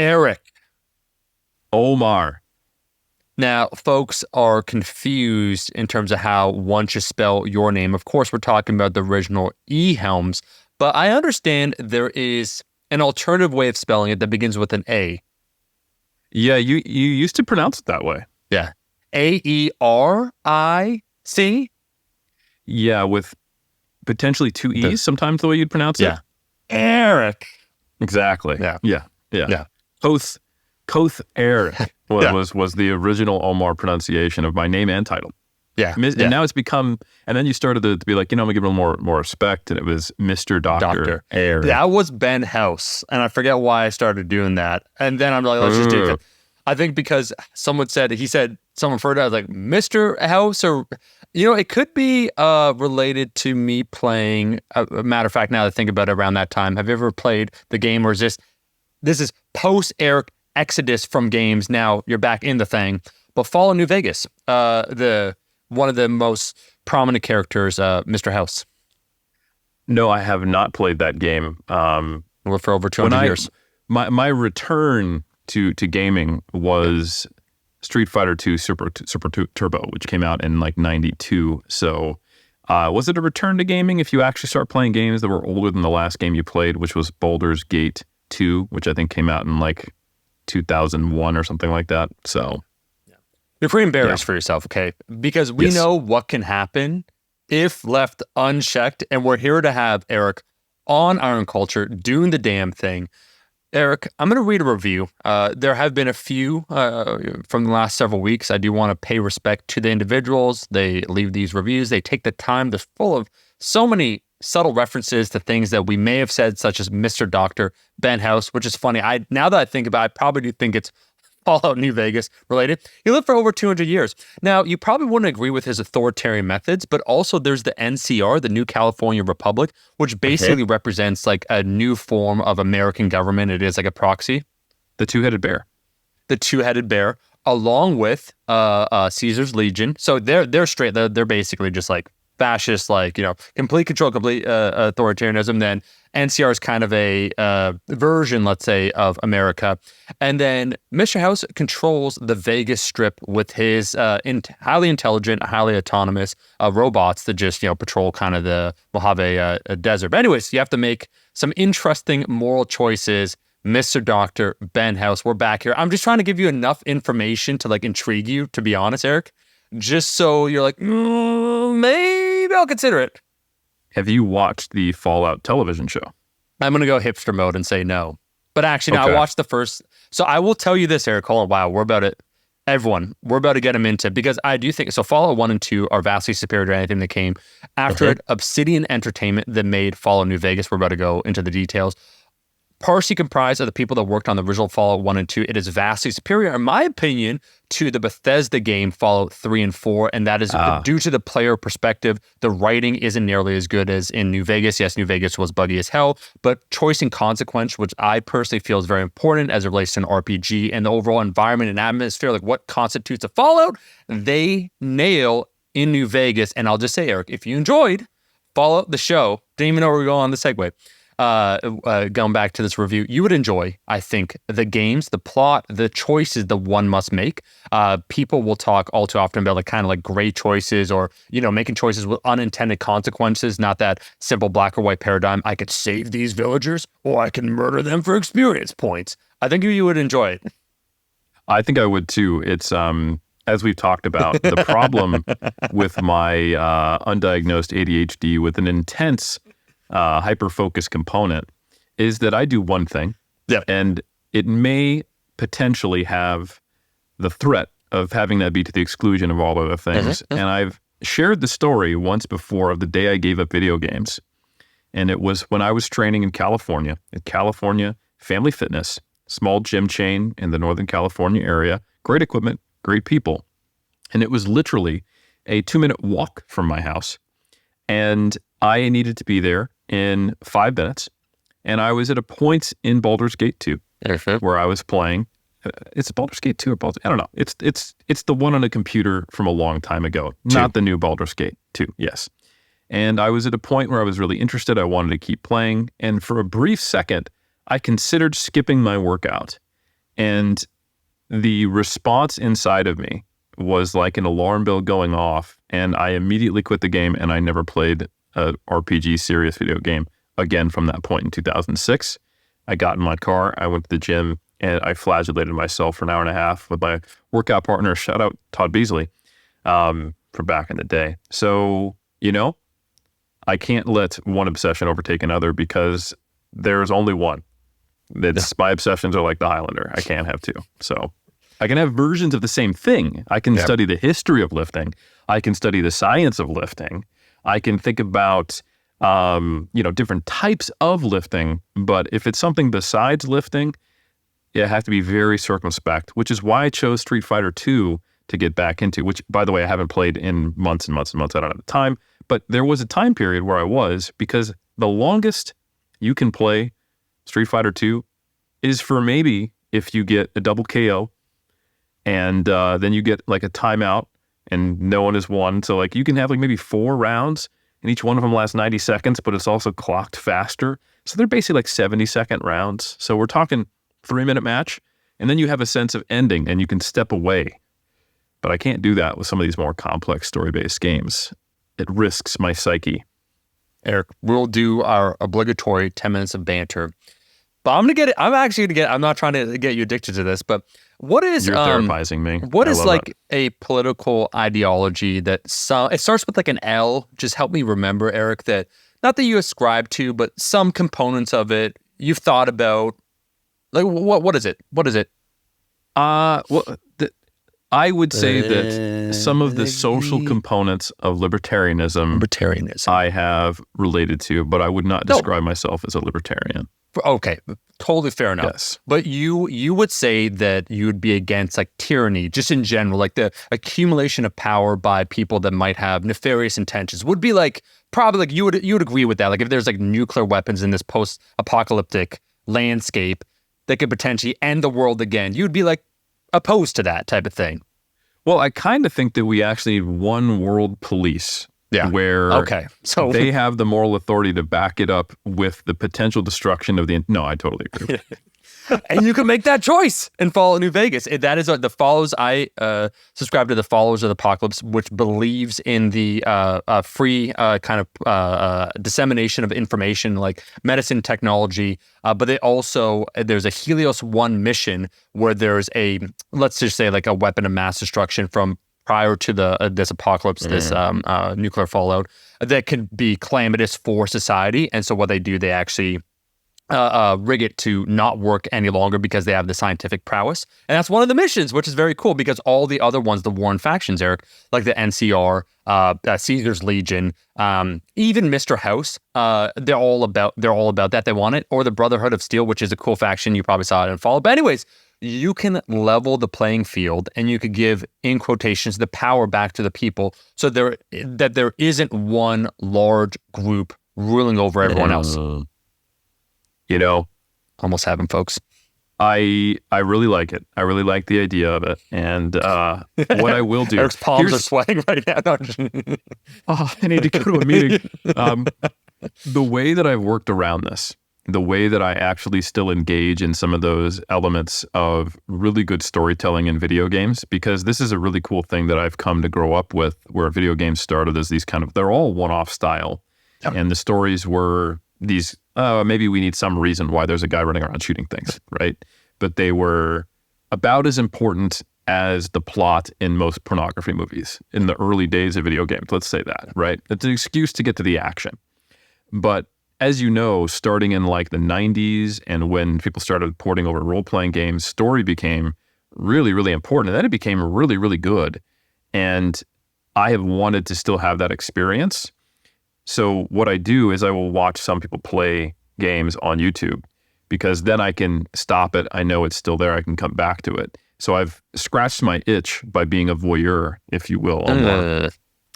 Eric. Omar. Now, folks are confused in terms of how one should spell your name. Of course, we're talking about the original E. Helms, but I understand there is an alternative way of spelling it that begins with an A. Yeah, you used to pronounce it that way. Yeah. A-E-R-I-C? Yeah, with potentially two E's, sometimes the way you'd pronounce it. Yeah. Eric. Exactly. Yeah. Koth Eric was the original Omar pronunciation of my name and title. Yeah. And now it's become, and then you started to be like, I'm going to give him more respect, and it was Mr. Dr. Eric. That was Ben House, and I forget why I started doing that. And then I'm like, let's just do it. I think because someone referred to it as like Mr. House, or, it could be related to me playing, a matter of fact, now that I think about it, around that time. Have you ever played the game, or is this is post-Eric Exodus from games, now you're back in the thing, but Fallout New Vegas, one of the most prominent characters, Mr. House. No, I have not played that game. For over 200 years. My return to gaming was Street Fighter II Super Turbo, which came out in like 92. So was it a return to gaming if you actually start playing games that were older than the last game you played, which was Baldur's Gate 2, which I think came out in like 2001 or something like that. So you're pretty embarrassed for yourself, okay? Because we know what can happen if left unchecked, and we're here to have Eric on Iron Culture doing the damn thing. Eric, I'm going to read a review. There have been a few from the last several weeks. I do want to pay respect to the individuals. They leave these reviews. They take the time. They're full of so many subtle references to things that we may have said, such as Mr. Dr. Ben House, which is funny. Now that I think about it, I probably do think it's Fallout New Vegas related. He lived for over 200 years. Now, you probably wouldn't agree with his authoritarian methods, but also there's the NCR, the New California Republic, which basically represents like a new form of American government. It is like a proxy. The two-headed bear. The two-headed bear, along with Caesar's Legion. So they're straight. They're basically just like fascist, like, complete control, complete authoritarianism. Then NCR is kind of a version, let's say, of America. And then Mr. House controls the Vegas Strip with his highly intelligent, highly autonomous robots that just, patrol kind of the Mojave Desert. But anyways, you have to make some interesting moral choices. Mr. Dr. Ben House, we're back here. I'm just trying to give you enough information to like intrigue you, to be honest, Eric, just so you're like, maybe I'll consider it. Have you watched the Fallout television show? I'm going to go hipster mode and say no. But actually, no, I watched the first. So I will tell you this, Eric. Hold on. Wow, we're about to get him into, because I do think, so Fallout 1 and 2 are vastly superior to anything that came after it. Obsidian Entertainment that made Fallout New Vegas. We're about to go into the details. Partially comprised of the people that worked on the original Fallout 1 and 2. It is vastly superior, in my opinion, to the Bethesda game Fallout 3 and 4, and that is due to the player perspective. The writing isn't nearly as good as in New Vegas. Yes, New Vegas was buggy as hell, but choice and consequence, which I personally feel is very important as it relates to an RPG and the overall environment and atmosphere, like what constitutes a Fallout, they nail in New Vegas. And I'll just say, Eric, if you enjoyed Fallout the show, didn't even know where we were going on the segue, going back to this review, you would enjoy, I think, the games, the plot, the choices that one must make. People will talk all too often about like kind of like great choices, or, making choices with unintended consequences, not that simple black or white paradigm. I could save these villagers or I can murder them for experience points. I think you would enjoy it. I think I would too. It's, as we've talked about, the problem with my undiagnosed ADHD with an intense hyper-focus component is that I do one thing, and it may potentially have the threat of having that be to the exclusion of all other things. And I've shared the story once before of the day I gave up video games, and it was when I was training in California, at California Family Fitness, small gym chain in the Northern California area, great equipment, great people, and it was literally a 2-minute walk from my house, and I needed to be there in 5 minutes, and I was at a point in Baldur's Gate 2 where I was playing. It's Baldur's Gate 2 or Baldur's, I don't know. It's the one on a computer from a long time ago, not the new Baldur's Gate 2. Yes. And I was at a point where I was really interested. I wanted to keep playing, and for a brief second, I considered skipping my workout And the response inside of me was like an alarm bell going off, and I immediately quit the game, and I never played a RPG serious video game again from that point in 2006. I got in my car, I went to the gym, and I flagellated myself for an hour and a half with my workout partner. Shout out Todd Beasley from back in the day. So, I can't let one obsession overtake another because there's only one. My obsessions are like the Highlander. I can't have two. So I can have versions of the same thing. I can study the history of lifting. I can study the science of lifting. I can think about, different types of lifting. But if it's something besides lifting, I have to be very circumspect, which is why I chose Street Fighter 2 to get back into, which, by the way, I haven't played in months and months and months. I don't have the time. But there was a time period where I was, because the longest you can play Street Fighter 2 is for maybe if you get a double KO and then you get like a timeout and no one has won. So like you can have like maybe 4 rounds and each one of them lasts 90 seconds, but it's also clocked faster. So they're basically like 70-second rounds. So we're talking 3-minute match, and then you have a sense of ending and you can step away. But I can't do that with some of these more complex story-based games. It risks my psyche. Eric, we'll do our obligatory 10 minutes of banter. But I'm not trying to get you addicted to this, but what is... You're therapizing me. What is like a political ideology that it starts with like an L? Just help me remember, Eric, that not that you ascribe to, but some components of it you've thought about. Like, what is it? What is it? I would say that some of the social components of libertarianism I have related to, but I would not describe myself as a libertarian. Okay, totally fair enough. Yes. But you would say that you would be against like tyranny, just in general, like the accumulation of power by people that might have nefarious intentions. Would be like probably like you would agree with that. Like if there's like nuclear weapons in this post-apocalyptic landscape that could potentially end the world again, you'd be like opposed to that type of thing. Well, I kind of think that we actually need one world police. Yeah. Where so they have the moral authority to back it up with the potential destruction of the... No, I totally agree. And you can make that choice and follow New Vegas. That is the follows. I subscribe to the Followers of the Apocalypse, which believes in the free kind of dissemination of information like medicine technology. But they also, there's a Helios 1 mission where there's let's just say like a weapon of mass destruction from prior to this apocalypse, this nuclear fallout, that can be calamitous for society. And so what they do, they actually rig it to not work any longer because they have the scientific prowess. And that's one of the missions, which is very cool because all the other ones, the Warren factions, Eric, like the NCR, Caesar's Legion, even Mr. House, they're all about that. They want it. Or the Brotherhood of Steel, which is a cool faction. You probably saw it and followed. But anyways, you can level the playing field and you could give, in quotations, the power back to the people so there isn't one large group ruling over everyone else. Almost have them, folks. I really like it. I really like the idea of it. And what I will do... Eric's palms are sweating right now. I need to go to a meeting. The way that I've worked around this, the way that I actually still engage in some of those elements of really good storytelling in video games, because this is a really cool thing that I've come to grow up with, where video games started as these they're all one-off style. Yep. And the stories were these, maybe we need some reason why there's a guy running around shooting things, right? But they were about as important as the plot in most pornography movies in the early days of video games. Let's say that, right? It's an excuse to get to the action. But as you know, starting in like the 90s and when people started porting over role-playing games, story became really, really important. And then it became really, really good. And I have wanted to still have that experience. So what I do is I will watch some people play games on YouTube because then I can stop it. I know it's still there. I can come back to it. So I've scratched my itch by being a voyeur, if you will.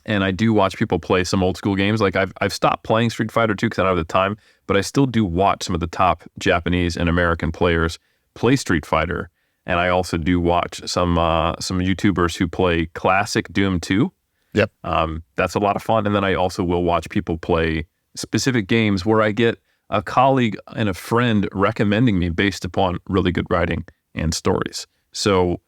And I do watch people play some old school games. Like I've stopped playing Street Fighter 2 because I don't have the time, but I still do watch some of the top Japanese and American players play Street Fighter. And I also do watch some YouTubers who play classic Doom 2. Yep. That's a lot of fun. And then I also will watch people play specific games where I get a colleague and a friend recommending me based upon really good writing and stories. So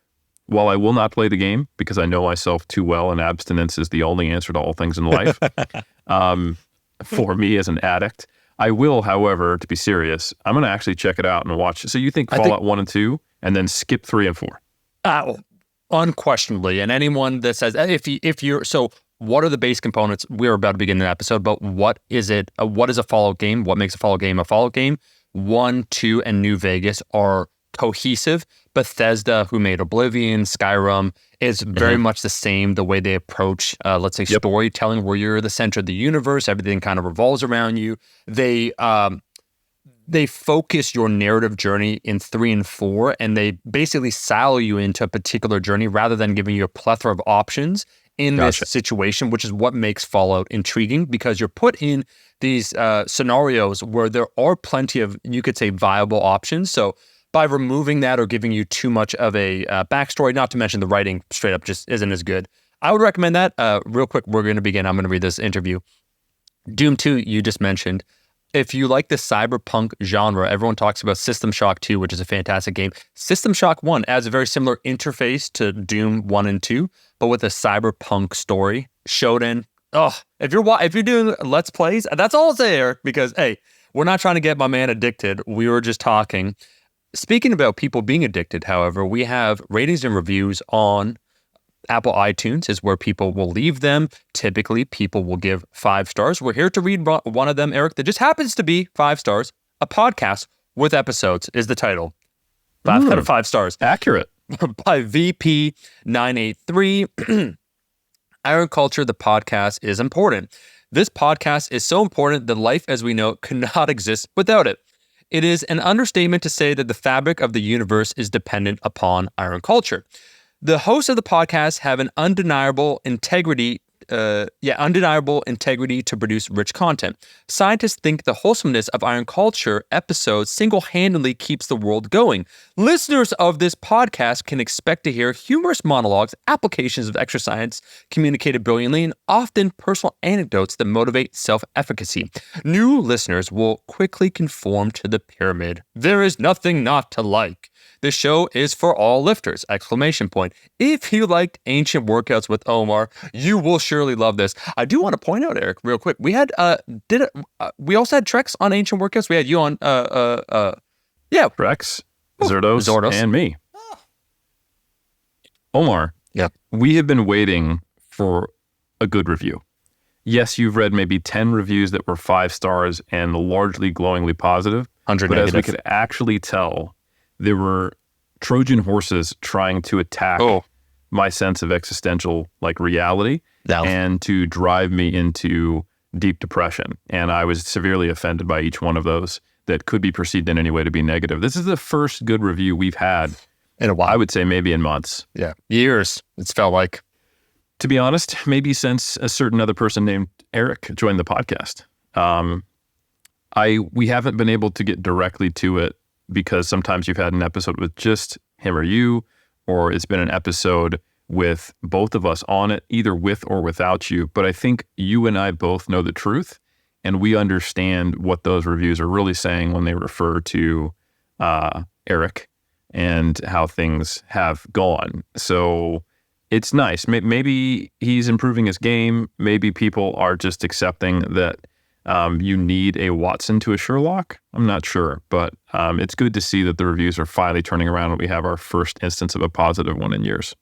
while I will not play the game because I know myself too well and abstinence is the only answer to all things in life, for me as an addict, I will, however, to be serious, I'm going to actually check it out and watch. So you think Fallout 1 and 2 and then skip 3 and 4? Unquestionably. And anyone that says, if you're, so what are the base components? We're about to begin an episode, but what is it? What is a Fallout game? What makes a Fallout game a Fallout game? 1, 2, and New Vegas are cohesive. Bethesda, who made Oblivion, Skyrim, is very much the same, the way they approach, let's say, storytelling, where you're the center of the universe, everything kind of revolves around you. They focus your narrative journey in 3 and 4, and they basically silo you into a particular journey rather than giving you a plethora of options in this situation, which is what makes Fallout intriguing, because you're put in these scenarios where there are plenty of, you could say, viable options. So by removing that or giving you too much of a backstory, not to mention the writing straight up just isn't as good, I would recommend that. Real quick, we're going to begin. I'm going to read this interview. Doom 2, you just mentioned. If you like the cyberpunk genre, everyone talks about System Shock 2, which is a fantastic game. System Shock 1 adds a very similar interface to Doom 1 and 2, but with a cyberpunk story. Shodan. If you're doing Let's Plays, that's all I'll say, Eric, because, hey, we're not trying to get my man addicted. We were just talking. Speaking about people being addicted, however, we have ratings and reviews on Apple iTunes is where people will leave them. Typically, people will give 5 stars. We're here to read one of them, Eric, that just happens to be 5 stars. A podcast with episodes is the title. 5 out of 5 stars. Accurate. By VP983. Iron Culture, the podcast, is important. This podcast is so important that life as we know it could not exist without it. It is an understatement to say that the fabric of the universe is dependent upon Iron Culture. The hosts of the podcast have an undeniable integrity to produce rich content. Scientists think the wholesomeness of Iron Culture episodes single-handedly keeps the world going. Listeners of this podcast can expect to hear humorous monologues, applications of extra science communicated brilliantly, and often personal anecdotes that motivate self-efficacy. New listeners will quickly conform to the pyramid. There is nothing not to like. This show is for all lifters! ! If you liked ancient workouts with Omar, you will surely love this. I do want to point out, Eric, real quick. We had we also had Trex on ancient workouts. We had you on Trex, Zerdos, and me. Omar. Yeah. We have been waiting for a good review. Yes, you've read maybe 10 reviews that were 5 stars and largely glowingly positive. 100 but negative. As we could actually tell, there were Trojan horses trying to attack my sense of existential reality and to drive me into deep depression. And I was severely offended by each one of those that could be perceived in any way to be negative. This is the first good review we've had in a while. I would say maybe in months. Yeah. Years, it's felt like. To be honest, maybe since a certain other person named Eric joined the podcast. We haven't been able to get directly to it because sometimes you've had an episode with just him or you, or it's been an episode with both of us on it, either with or without you. But I think you and I both know the truth, and we understand what those reviews are really saying when they refer to Eric and how things have gone. So it's nice. Maybe he's improving his game. Maybe people are just accepting that you need a Watson to a Sherlock. I'm not sure, but it's good to see that the reviews are finally turning around and we have our first instance of a positive one in years.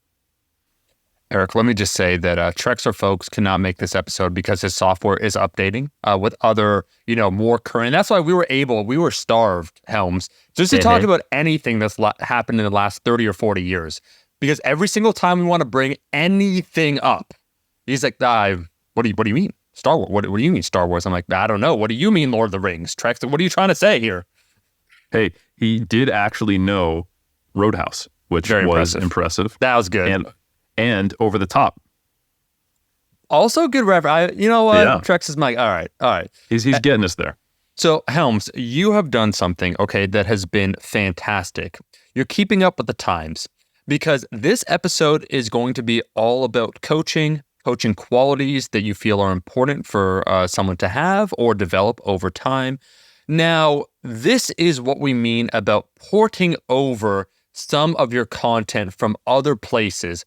Eric, let me just say that Trexler folks cannot make this episode because his software is updating with other, more current. That's why we were starved, Helms, just to talk about anything that's happened in the last 30 or 40 years. Because every single time we want to bring anything up, he's like, what do you mean? Star Wars? What do you mean Star Wars? I'm like, I don't know. What do you mean Lord of the Rings? Trex, what are you trying to say here? Hey, he did actually know Roadhouse, which was impressive. That was good. And Over the Top. Also good reference. You know what? Yeah. Trex is like, all right. He's getting us there. So, Helms, you have done something, that has been fantastic. You're keeping up with the times because this episode is going to be all about coaching qualities that you feel are important for someone to have or develop over time. Now, this is what we mean about porting over some of your content from other places.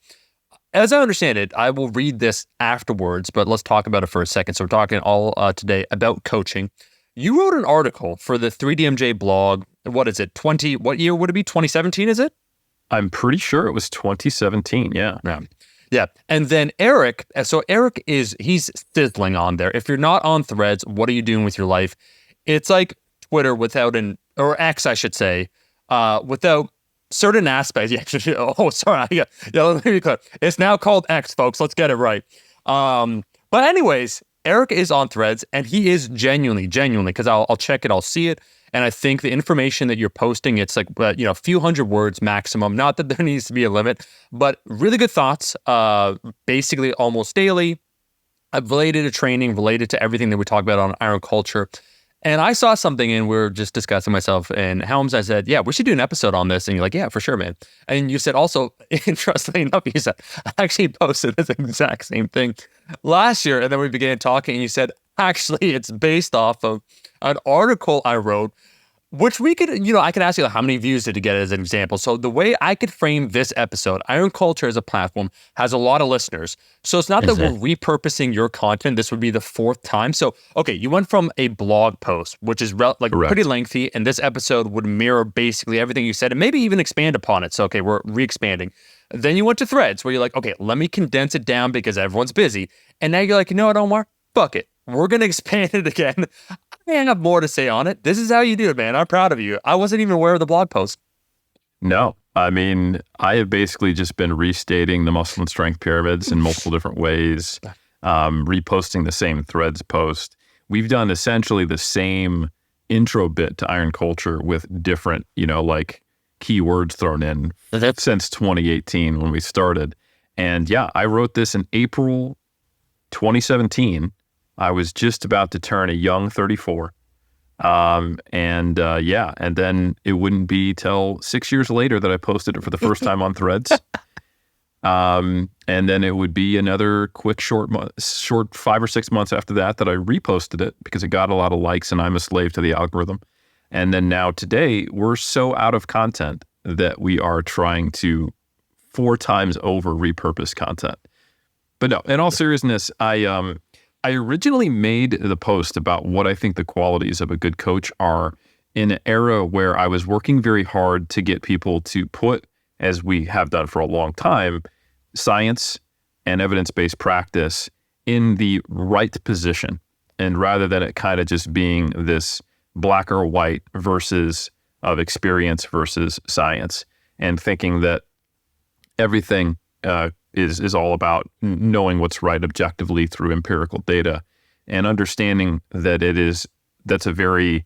As I understand it, I will read this afterwards, but let's talk about it for a second. So we're talking all today about coaching. You wrote an article for the 3DMJ blog. What is it? What year would it be? 2017, is it? I'm pretty sure it was 2017. Yeah. Yeah. And then Eric, so Eric he's sizzling on there. If you're not on Threads, what are you doing with your life? It's like Twitter or X, I should say, without certain aspects. Yeah. Oh, sorry. Yeah. Let me be clear. It's now called X, folks. Let's get it right. But anyways, Eric is on Threads, and he is genuinely, because I'll check it, I'll see it. And I think the information that you're posting, it's like, a few hundred words maximum. Not that there needs to be a limit, but really good thoughts, basically almost daily, related to training, related to everything that we talk about on Iron Culture. And I saw something, and we were just discussing myself and Helms. I said, yeah, we should do an episode on this. And you're like, yeah, for sure, man. And you said also, interestingly enough, you said, I actually posted this exact same thing last year. And then we began talking, and you said, actually, it's based off of an article I wrote, which we could, I could ask you, like, how many views did it get as an example? So the way I could frame this episode, Iron Culture as a platform has a lot of listeners. So it's not that we're repurposing your content. This would be the fourth time. So, okay, you went from a blog post, which is pretty lengthy, and this episode would mirror basically everything you said and maybe even expand upon it. So, okay, we're re-expanding. Then you went to Threads, where you're like, okay, let me condense it down because everyone's busy. And now you're like, you know what, Omar? Fuck it. We're going to expand it again. I have more to say on it. This is how you do it, man. I'm proud of you. I wasn't even aware of the blog post. No, I mean, I have basically just been restating the muscle and strength pyramids in multiple different ways, reposting the same Threads post. We've done essentially the same intro bit to Iron Culture with different, keywords thrown in since 2018 when we started. And yeah, I wrote this in April 2017. I was just about to turn a young 34. And then it wouldn't be till 6 years later that I posted it for the first time on Threads. And then it would be another quick short 5 or 6 months after that I reposted it because it got a lot of likes and I'm a slave to the algorithm. And then now today we're so out of content that we are trying to 4 times over repurpose content. But no, in all seriousness, I originally made the post about what I think the qualities of a good coach are in an era where I was working very hard to get people to put, as we have done for a long time, science and evidence-based practice in the right position. And rather than it kind of just being this black or white versus of experience versus science, and thinking that everything is all about knowing what's right objectively through empirical data, and understanding that that's a very,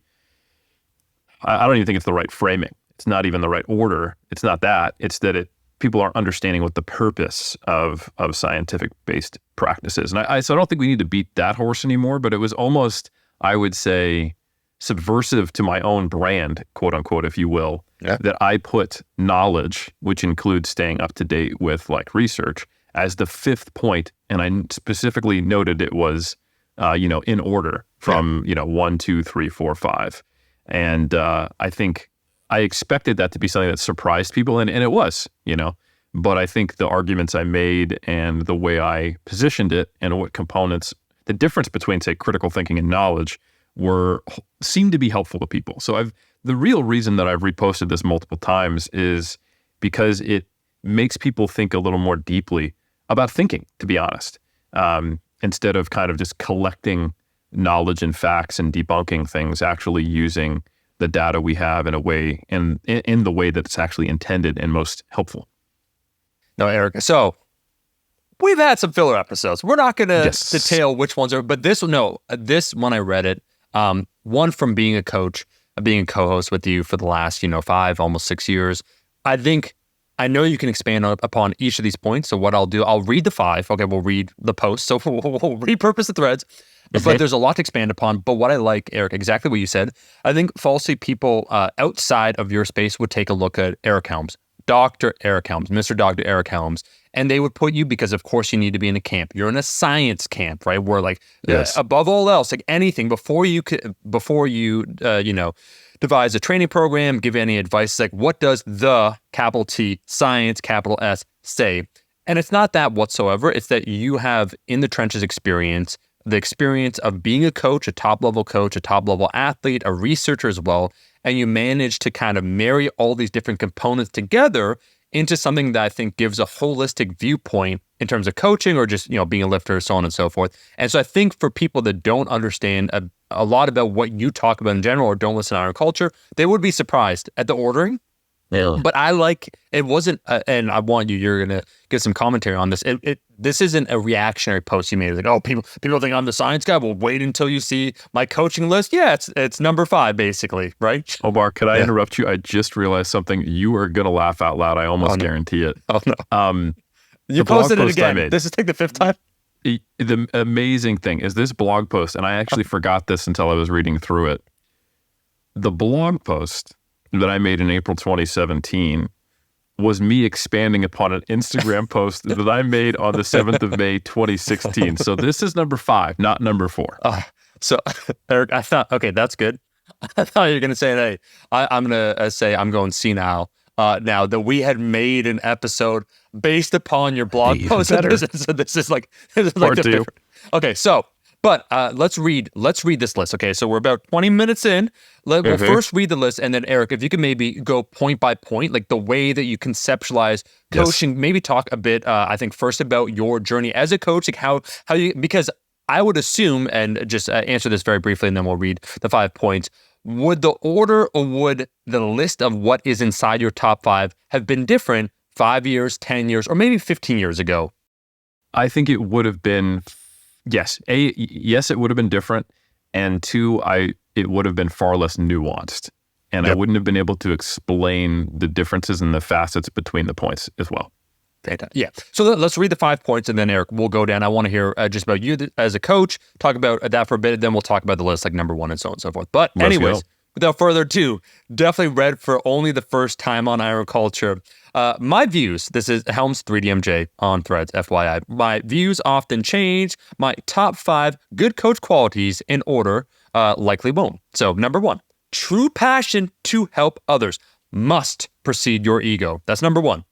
I don't even think it's the right framing. It's not even the right order. It's not that. It's that people aren't understanding what the purpose of scientific based practice is. And so I don't think we need to beat that horse anymore, but it was almost, I would say, subversive to my own brand, quote unquote, if you will, that I put knowledge, which includes staying up to date with research, as the 5th point. And I specifically noted it was, in order from, 1, 2, 3, 4, 5. And I think I expected that to be something that surprised people, and it was, but I think the arguments I made and the way I positioned it and what components, the difference between, say, critical thinking and knowledge seemed to be helpful to people. So the real reason that I've reposted this multiple times is because it makes people think a little more deeply about thinking, to be honest, instead of kind of just collecting knowledge and facts and debunking things, actually using the data we have in a way, in the way that's actually intended and most helpful. No, Eric. So we've had some filler episodes. We're not going to detail which ones are, but this one I read it. One from being a coach, being a co-host with you for the last, 5, almost 6 years. I know you can expand upon each of these points. So what I'll do, I'll read the 5. Okay, we'll read the post. So we'll repurpose the threads. But there's a lot to expand upon. But what I like, Eric, exactly what you said, I think falsely people outside of your space would take a look at Eric Helms, Dr. Eric Helms, Mr. Dr. Eric Helms, and they would put you, because of course you need to be in a camp. You're in a science camp, right? Where above all else, anything before you devise a training program, give any advice. It's like, what does the capital T science, capital S say? And it's not that whatsoever. It's that you have in the trenches experience, the experience of being a coach, a top-level coach, a top-level athlete, a researcher as well, and you manage to kind of marry all these different components together into something that I think gives a holistic viewpoint in terms of coaching or just, being a lifter, so on and so forth. And so I think for people that don't understand a lot about what you talk about in general or don't listen to Iron Culture, they would be surprised at the ordering. Yeah. But I like, it wasn't, and I want you're going to get some commentary on this. This isn't a reactionary post you made. It's like, oh, people think I'm the science guy. Well, wait until you see my coaching list. Yeah, it's number 5, basically, right? Omar, could I interrupt you? I just realized something. You are going to laugh out loud. I almost guarantee it. Oh, no. You posted it again. This is like the 5th time? The amazing thing is this blog post, and I actually forgot this until I was reading through it. The blog post that I made in April 2017 was me expanding upon an Instagram post that I made on the 7th of May 2016. So this is number 5, not number 4. So Eric, I thought, okay, that's good. I thought you were going to say, hey, I'm going to say I'm going senile now that we had made an episode based upon your blog post. So this is like Part 2. Okay, so but let's read this list. Okay, so we're about 20 minutes in. We'll first read the list, and then Eric, if you could maybe go point by point, like the way that you conceptualize coaching. Yes. Maybe talk a bit. I think first about your journey as a coach, like how you, because I would assume, and just answer this very briefly, and then we'll read the 5 points. Would the order or would the list of what is inside your top 5 have been different 5 years, 10 years, or maybe 15 years ago? I think it would have been. Yes. Yes, it would have been different. And 2, it would have been far less nuanced. And I wouldn't have been able to explain the differences and the facets between the points as well. Fantastic. Yeah. So let's read the 5 points, and then Eric, we'll go down. I want to hear just about you as a coach, talk about that for a bit, then we'll talk about the list, like number 1 and so on and so forth. But anyways, without further ado, definitely read for only the first time on Iron Culture. My views, this is Helms 3DMJ on Threads, FYI. My views often change. My top 5 good coach qualities in order likely won't. So number 1, true passion to help others must precede your ego. That's number 1.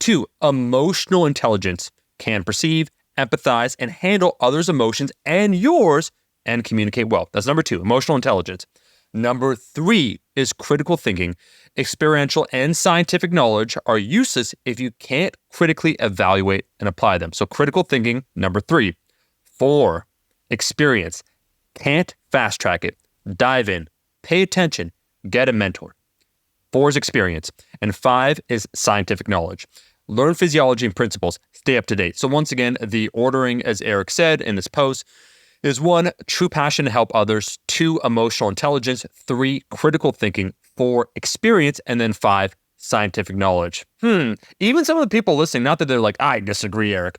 2, emotional intelligence can perceive, empathize, and handle others' emotions and yours and communicate well. That's number 2, emotional intelligence. Number 3 is critical thinking. Experiential and scientific knowledge are useless if you can't critically evaluate and apply them. So critical thinking, number 3. 4, experience. Can't fast track it. Dive in. Pay attention. Get a mentor. 4 is experience. And 5 is scientific knowledge. Learn physiology and principles. Stay up to date. So once again, the ordering, as Eric said in this post, is 1, true passion to help others, 2, emotional intelligence, 3, critical thinking, 4, experience, and then 5, scientific knowledge. Even some of the people listening, not that they're like, I disagree, Eric.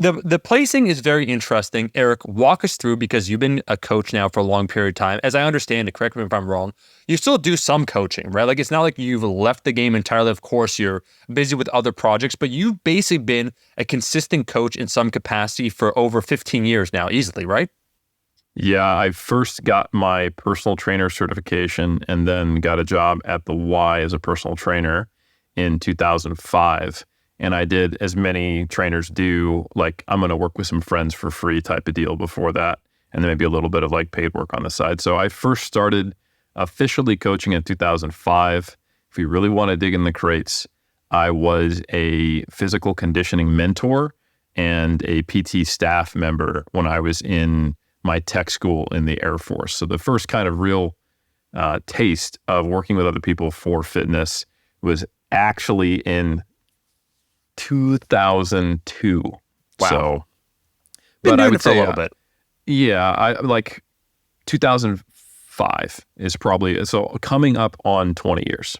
The placing is very interesting. Eric, walk us through, because you've been a coach now for a long period of time. As I understand it, correct me if I'm wrong, you still do some coaching, right? Like, it's not like you've left the game entirely. Of course, you're busy with other projects, but you've basically been a consistent coach in some capacity for over 15 years now, easily, right? Yeah, I first got my personal trainer certification and then got a job at the Y as a personal trainer in 2005. And I did, as many trainers do, like, I'm going to work with some friends for free type of deal before that. And then maybe a little bit of like paid work on the side. So I first started officially coaching in 2005. If you really want to dig in the crates, I was a physical conditioning mentor and a PT staff member when I was in my tech school in the Air Force. So the first kind of real taste of working with other people for fitness was actually in 2002. Wow. So, but I would say a little bit. Yeah, I like 2005 is probably, so coming up on 20 years.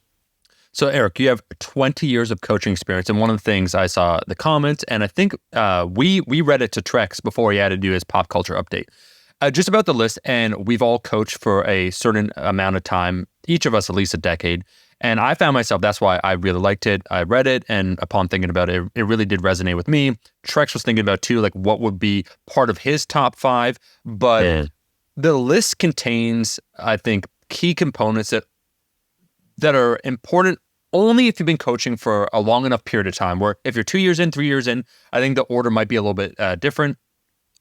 So Eric, you have 20 years of coaching experience, and one of the things I saw the comments, and I think we read it to Trex before he had to do his pop culture update, just about the list, and we've all coached for a certain amount of time, each of us at least a decade. And I found myself, that's why I really liked it. I read it, and upon thinking about it, it really did resonate with me. Trex was thinking about too, like what would be part of his top 5. But the list contains, I think, key components that are important only if you've been coaching for a long enough period of time, where if you're 2 years in, 3 years in, I think the order might be a little bit different.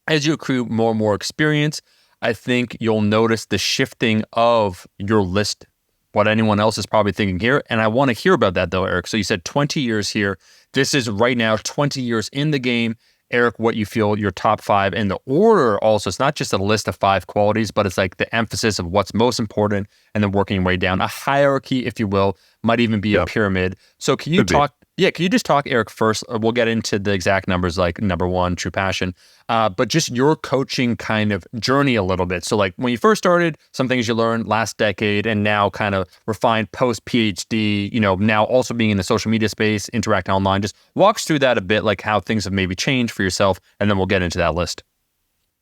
As you accrue more and more experience, I think you'll notice the shifting of your list, what anyone else is probably thinking here. And I want to hear about that though, Eric. So you said 20 years here. This is right now 20 years in the game. Eric, what you feel your top 5 and the order also, it's not just a list of 5 qualities, but it's like the emphasis of what's most important and then working your way down. A hierarchy, if you will, might even be a pyramid. So can you talk? Yeah, can you just talk, Eric, first? We'll get into the exact numbers like number 1, true passion, but just your coaching kind of journey a little bit. So like when you first started, some things you learned last decade and now kind of refined post PhD, now also being in the social media space, interacting online. Just walk us through that a bit, like how things have maybe changed for yourself, and then we'll get into that list.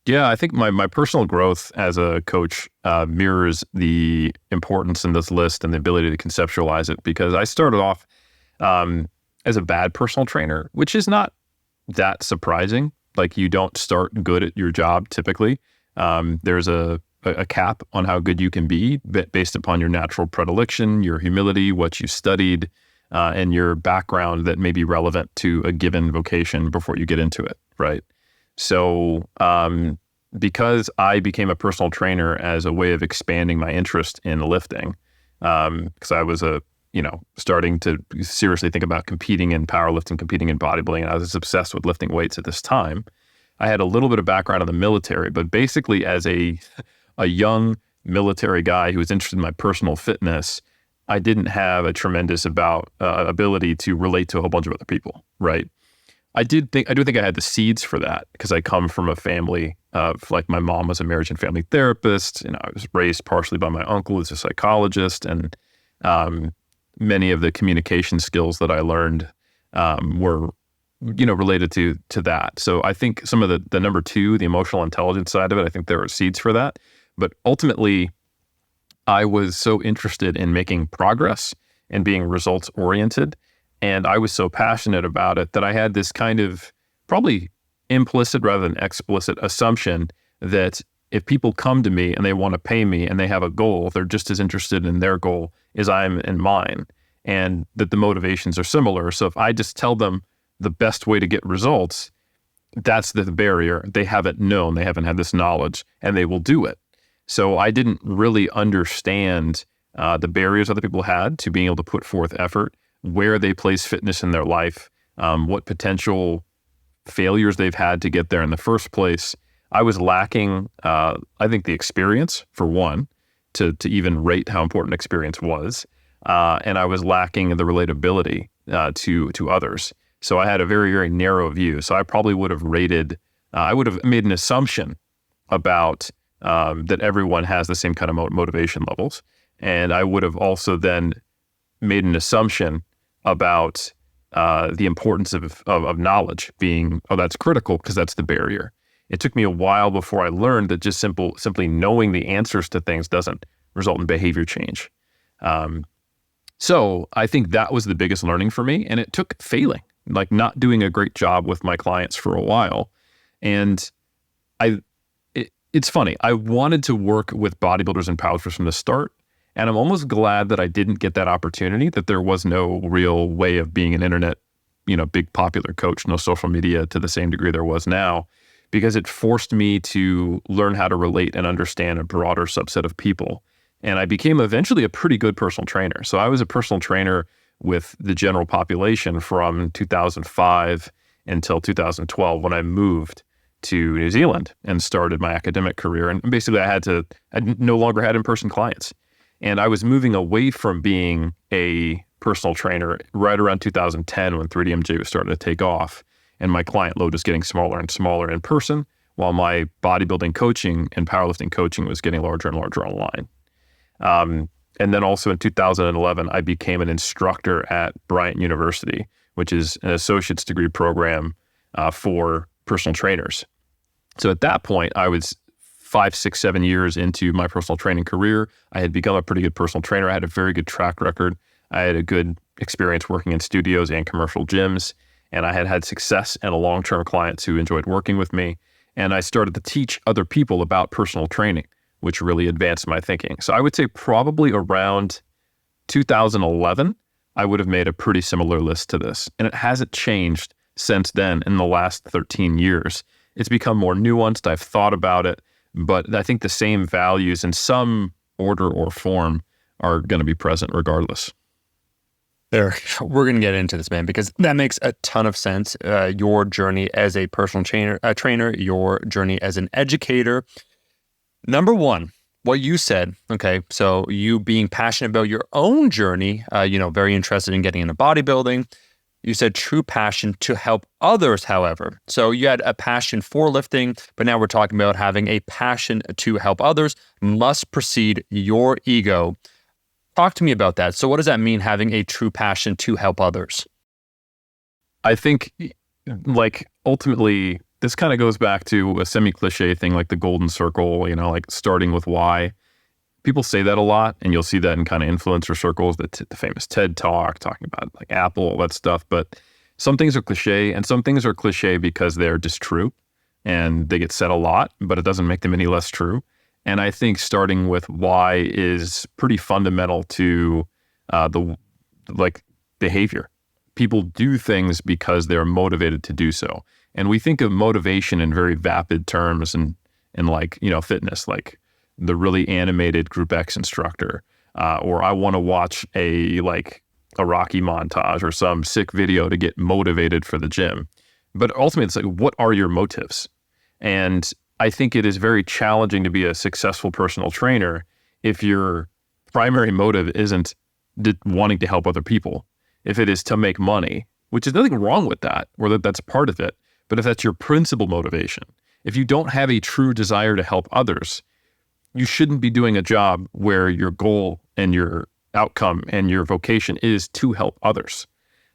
Yeah, I think my personal growth as a coach mirrors the importance in this list and the ability to conceptualize it, because I started off as a bad personal trainer, which is not that surprising. Like, you don't start good at your job typically. There's a cap on how good you can be based upon your natural predilection, your humility, what you studied, and your background that may be relevant to a given vocation before you get into it, right? So because I became a personal trainer as a way of expanding my interest in lifting, because I was starting to seriously think about competing in powerlifting, competing in bodybuilding, and I was obsessed with lifting weights at this time. I had a little bit of background in the military, but basically as a young military guy who was interested in my personal fitness, I didn't have a tremendous ability to relate to a whole bunch of other people, right? I do think I had the seeds for that, because I come from a family of, like, my mom was a marriage and family therapist, and I was raised partially by my uncle who's a psychologist, and many of the communication skills that I learned were, related to that. So I think some of the number 2, the emotional intelligence side of it, I think there are seeds for that. But ultimately, I was so interested in making progress and being results oriented, and I was so passionate about it that I had this kind of probably implicit rather than explicit assumption that if people come to me and they want to pay me and they have a goal, they're just as interested in their goal as I'm in mine, and that the motivations are similar. So if I just tell them the best way to get results, that's the barrier. They haven't known, they haven't had this knowledge, and they will do it. So I didn't really understand the barriers other people had to being able to put forth effort, where they place fitness in their life, what potential failures they've had to get there in the first place. I was lacking, I think, the experience, for one, to even rate how important experience was. And I was lacking the relatability to others. So I had a very, very narrow view. So I probably would have I would have made an assumption about that everyone has the same kind of motivation levels. And I would have also then made an assumption about the importance of knowledge being, that's critical because that's the barrier. It took me a while before I learned that just simply knowing the answers to things doesn't result in behavior change. So I think that was the biggest learning for me. And it took failing, like not doing a great job with my clients for a while. And it's funny, I wanted to work with bodybuilders and powerlifters from the start. And I'm almost glad that I didn't get that opportunity, that there was no real way of being an internet, big popular coach, no social media to the same degree there was now, because it forced me to learn how to relate and understand a broader subset of people. And I became eventually a pretty good personal trainer. So I was a personal trainer with the general population from 2005 until 2012 when I moved to New Zealand and started my academic career. And basically I no longer had in-person clients. And I was moving away from being a personal trainer right around 2010 when 3DMJ was starting to take off. And my client load was getting smaller and smaller in person, while my bodybuilding coaching and powerlifting coaching was getting larger and larger online. And then also in 2011, I became an instructor at Bryant University, which is an associate's degree program for personal trainers. So at that point, I was 5, 6, 7 years into my personal training career. I had become a pretty good personal trainer. I had a very good track record. I had a good experience working in studios and commercial gyms, and I had success and a long-term clients who enjoyed working with me. And I started to teach other people about personal training, which really advanced my thinking. So I would say probably around 2011, I would have made a pretty similar list to this. And it hasn't changed since then in the last 13 years. It's become more nuanced. I've thought about it, but I think the same values in some order or form are going to be present regardless. There, we're going to get into this, man, because that makes a ton of sense. Your journey as a personal trainer, your journey as an educator. Number one, what you said, okay, so you being passionate about your own journey, very interested in getting into bodybuilding. You said true passion to help others, however. So you had a passion for lifting, but now we're talking about having a passion to help others must precede your ego. Talk to me about that. So what does that mean, having a true passion to help others? I think, ultimately, this kind of goes back to a semi-cliche thing like the golden circle, like starting with why. People say that a lot, and you'll see that in kind of influencer circles, the famous TED Talk, talking about like Apple, all that stuff. But some things are cliche, and some things are cliche because they're just true, and they get said a lot, but it doesn't make them any less true. And I think starting with why is pretty fundamental to the behavior. People do things because they're motivated to do so. And we think of motivation in very vapid terms and fitness, like the really animated Group X instructor, or I want to watch a Rocky montage or some sick video to get motivated for the gym. But ultimately, it's like, what are your motives? And I think it is very challenging to be a successful personal trainer if your primary motive isn't wanting to help other people. If it is to make money, which is nothing wrong with that, or that's part of it. But if that's your principal motivation, if you don't have a true desire to help others, you shouldn't be doing a job where your goal and your outcome and your vocation is to help others.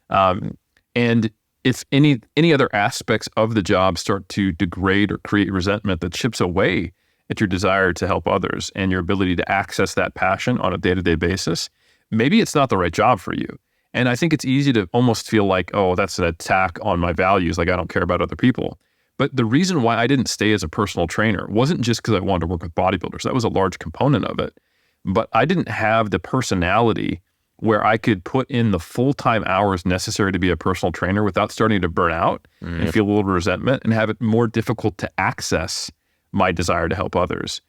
And if any other aspects of the job start to degrade or create resentment that chips away at your desire to help others and your ability to access that passion on a day-to-day basis, maybe it's not the right job for you. And I think it's easy to almost feel like, oh, that's an attack on my values, like I don't care about other people. But the reason why I didn't stay as a personal trainer wasn't just because I wanted to work with bodybuilders. That was a large component of it. But I didn't have the personality where I could put in the full-time hours necessary to be a personal trainer without starting to burn out and feel a little resentment and have it more difficult to access my desire to help others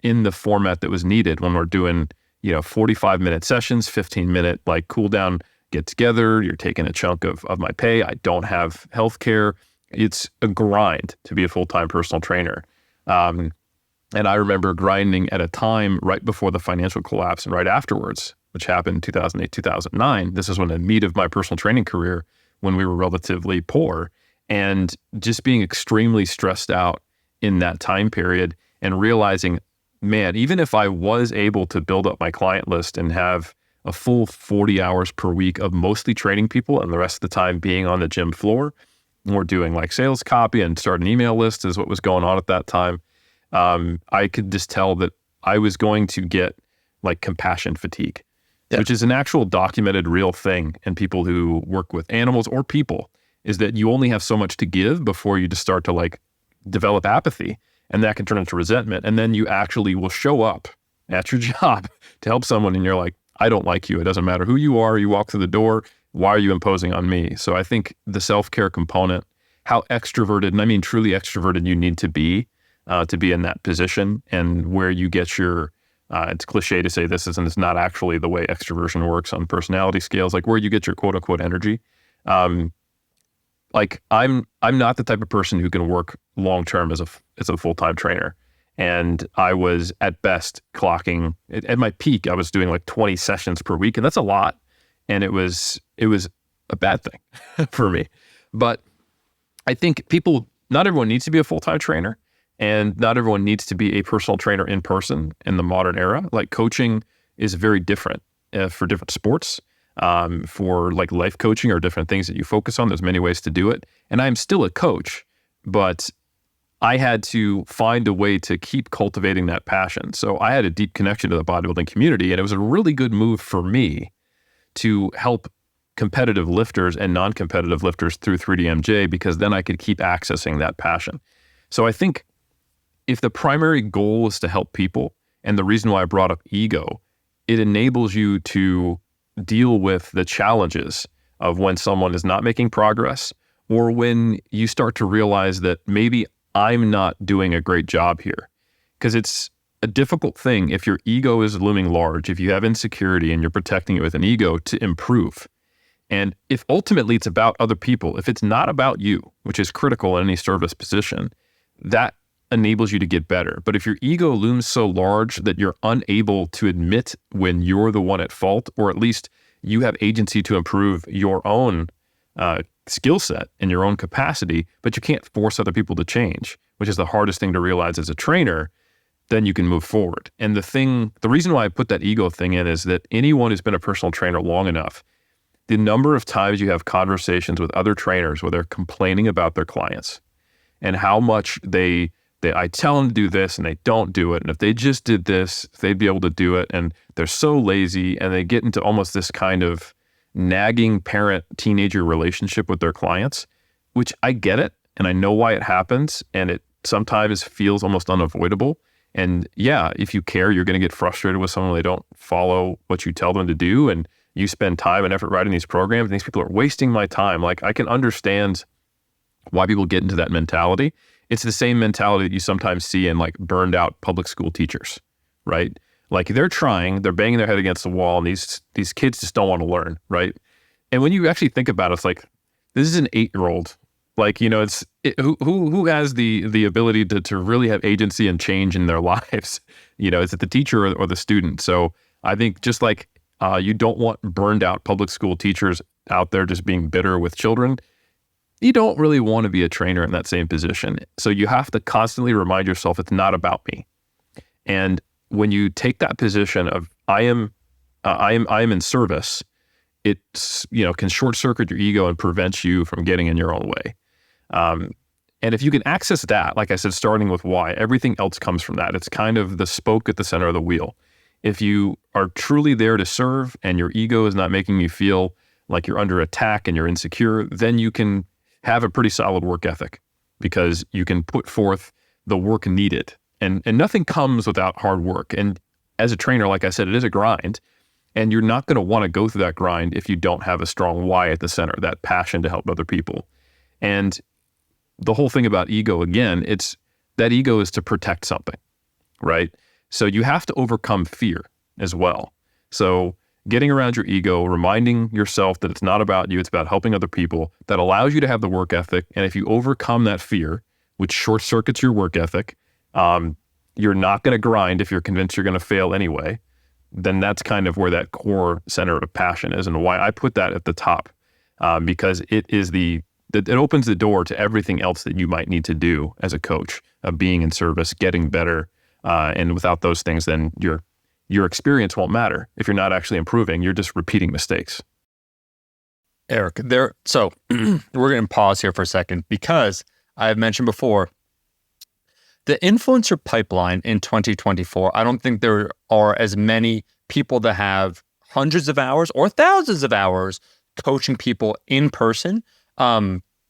in the format that was needed when we're doing 45-minute sessions, 15-minute cool down, get together. You're taking a chunk of my pay. I don't have healthcare. It's a grind to be a full-time personal trainer. And I remember grinding at a time right before the financial collapse and right afterwards, which happened in 2008, 2009. This is when the meat of my personal training career, when we were relatively poor, and just being extremely stressed out in that time period and realizing, man, even if I was able to build up my client list and have a full 40 hours per week of mostly training people and the rest of the time being on the gym floor, or doing sales copy and start an email list is what was going on at that time, I could just tell that I was going to get compassion fatigue, which is an actual documented real thing in people who work with animals or people, is that you only have so much to give before you just start to develop apathy. And that can turn into resentment. And then you actually will show up at your job to help someone and you're like, I don't like you. It doesn't matter who you are. You walk through the door. Why are you imposing on me? So I think the self-care component, how extroverted, and I mean truly extroverted, you need to be in that position, and where you get your, it's cliche to say this it's not actually the way extroversion works on personality scales, where you get your quote unquote energy. I'm not the type of person who can work long-term as a full-time trainer. And I was at best clocking at my peak. I was doing 20 sessions per week, and that's a lot. And it was a bad thing for me. But I think not everyone needs to be a full-time trainer, and not everyone needs to be a personal trainer in person in the modern era. Coaching is very different for different sports. For life coaching or different things that you focus on. There's many ways to do it. And I'm still a coach, but I had to find a way to keep cultivating that passion. So I had a deep connection to the bodybuilding community, and it was a really good move for me to help competitive lifters and non-competitive lifters through 3DMJ, because then I could keep accessing that passion. So I think if the primary goal is to help people, and the reason why I brought up ego, it enables you to deal with the challenges of when someone is not making progress, or when you start to realize that maybe I'm not doing a great job here. Because it's a difficult thing if your ego is looming large, if you have insecurity and you're protecting it with an ego, to improve. And if ultimately it's about other people, if it's not about you, which is critical in any service position, that enables you to get better. But if your ego looms so large that you're unable to admit when you're the one at fault, or at least you have agency to improve your own skill set and your own capacity, but you can't force other people to change, which is the hardest thing to realize as a trainer, then you can move forward. And the reason why I put that ego thing in is that anyone who's been a personal trainer long enough, the number of times you have conversations with other trainers where they're complaining about their clients and how much I tell them to do this and they don't do it. And if they just did this, they'd be able to do it. And they're so lazy, and they get into almost this kind of nagging parent-teenager relationship with their clients, which I get it. And I know why it happens. And it sometimes feels almost unavoidable. And yeah, if you care, you're going to get frustrated with someone when they don't follow what you tell them to do. And you spend time and effort writing these programs, and these people are wasting my time. Like, I can understand why people get into that mentality. It's the same mentality that you sometimes see in like burned out public school teachers, right? Like, they're banging their head against the wall, and these kids just don't want to learn, right? And when you actually think about it, it's like, this is an 8-year-old. Like, who has the ability to really have agency and change in their lives? Is it the teacher or the student? So I think just like you don't want burned out public school teachers out there just being bitter with children, you don't really want to be a trainer in that same position. So you have to constantly remind yourself it's not about me. And when you take that position of I am in service, it's can short circuit your ego and prevent you from getting in your own way. And if you can access that, like I said, starting with why, everything else comes from that. It's kind of the spoke at the center of the wheel. If you are truly there to serve and your ego is not making you feel like you're under attack and you're insecure, then you can have a pretty solid work ethic, because you can put forth the work needed. And nothing comes without hard work. And as a trainer, like I said, it is a grind. And you're not going to want to go through that grind if you don't have a strong why at the center, that passion to help other people. And the whole thing about ego, again, it's that ego is to protect something, right? So you have to overcome fear as well. So getting around your ego, reminding yourself that it's not about you, it's about helping other people, that allows you to have the work ethic. And if you overcome that fear, which short circuits your work ethic, you're not going to grind if you're convinced you're going to fail anyway, then that's kind of where that core center of passion is, and why I put that at the top, because it opens the door to everything else that you might need to do as a coach, of being in service, getting better. And without those things, then your experience won't matter. If you're not actually improving, you're just repeating mistakes. Eric, so we're going to pause here for a second, because I have mentioned before, the influencer pipeline in 2024, I don't think there are as many people that have hundreds of hours or thousands of hours coaching people in person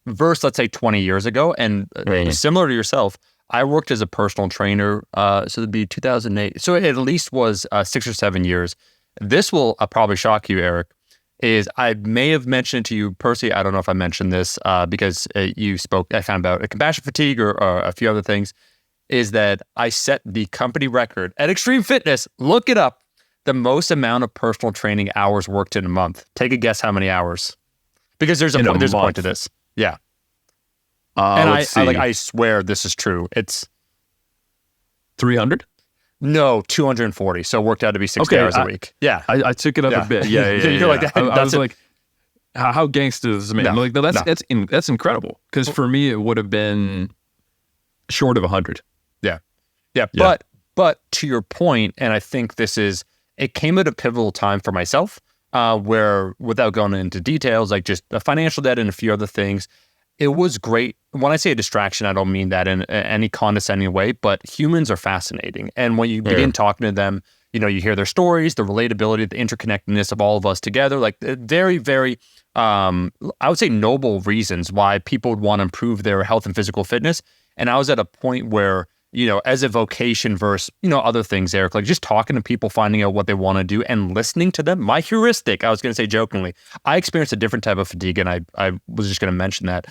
versus, let's say, 20 years ago. And similar to yourself, I worked as a personal trainer, so it'd be 2008. So it at least was 6 or 7 years. This will probably shock you, Eric, is I may have mentioned to you personally, I don't know if I mentioned this because you spoke, I found about compassion fatigue or a few other things, is that I set the company record at Extreme Fitness. Look it up. The most amount of personal training hours worked in a month. Take a guess how many hours. Because there's a point to this. Yeah. And I swear this is true. It's 300? No, 240. So it worked out to be 60 hours a week. Yeah. I took it up a bit. Yeah. You're like that. I was like, how gangster is this man? No, like, that's incredible. Because for me, it would have been short of 100. Yeah. But to your point, and I think it came at a pivotal time for myself, where, without going into details, like just the financial debt and a few other things, it was great. When I say a distraction, I don't mean that in any condescending way, but humans are fascinating. And when you begin talking to them, you hear their stories, the relatability, the interconnectedness of all of us together, like very, very, I would say noble reasons why people would want to improve their health and physical fitness. And I was at a point where as a vocation versus, other things, Eric, like just talking to people, finding out what they want to do and listening to them. My heuristic, I was going to say jokingly, I experienced a different type of fatigue, and I was just going to mention that.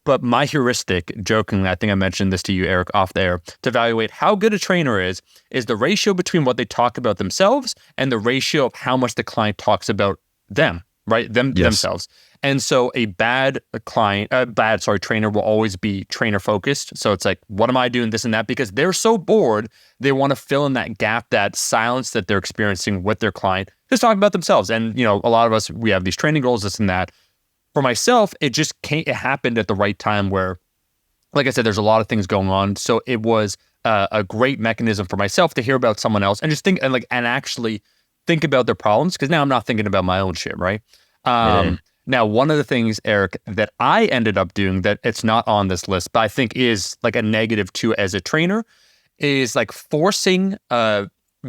But my heuristic, jokingly, I think I mentioned this to you, Eric, off there, to evaluate how good a trainer is the ratio between what they talk about themselves and the ratio of how much the client talks about them, right? Themselves. And so a bad trainer will always be trainer focused. So it's like, what am I doing, this and that? Because they're so bored, they want to fill in that gap, that silence that they're experiencing with their client, just talking about themselves. And, a lot of us, we have these training goals, this and that. For myself, it happened at the right time where, like I said, there's a lot of things going on. So it was a great mechanism for myself to hear about someone else and just think and actually think about their problems. Because now I'm not thinking about my own shit, right? Now, one of the things, Eric, that I ended up doing that it's not on this list, but I think is like a negative too as a trainer, is like forcing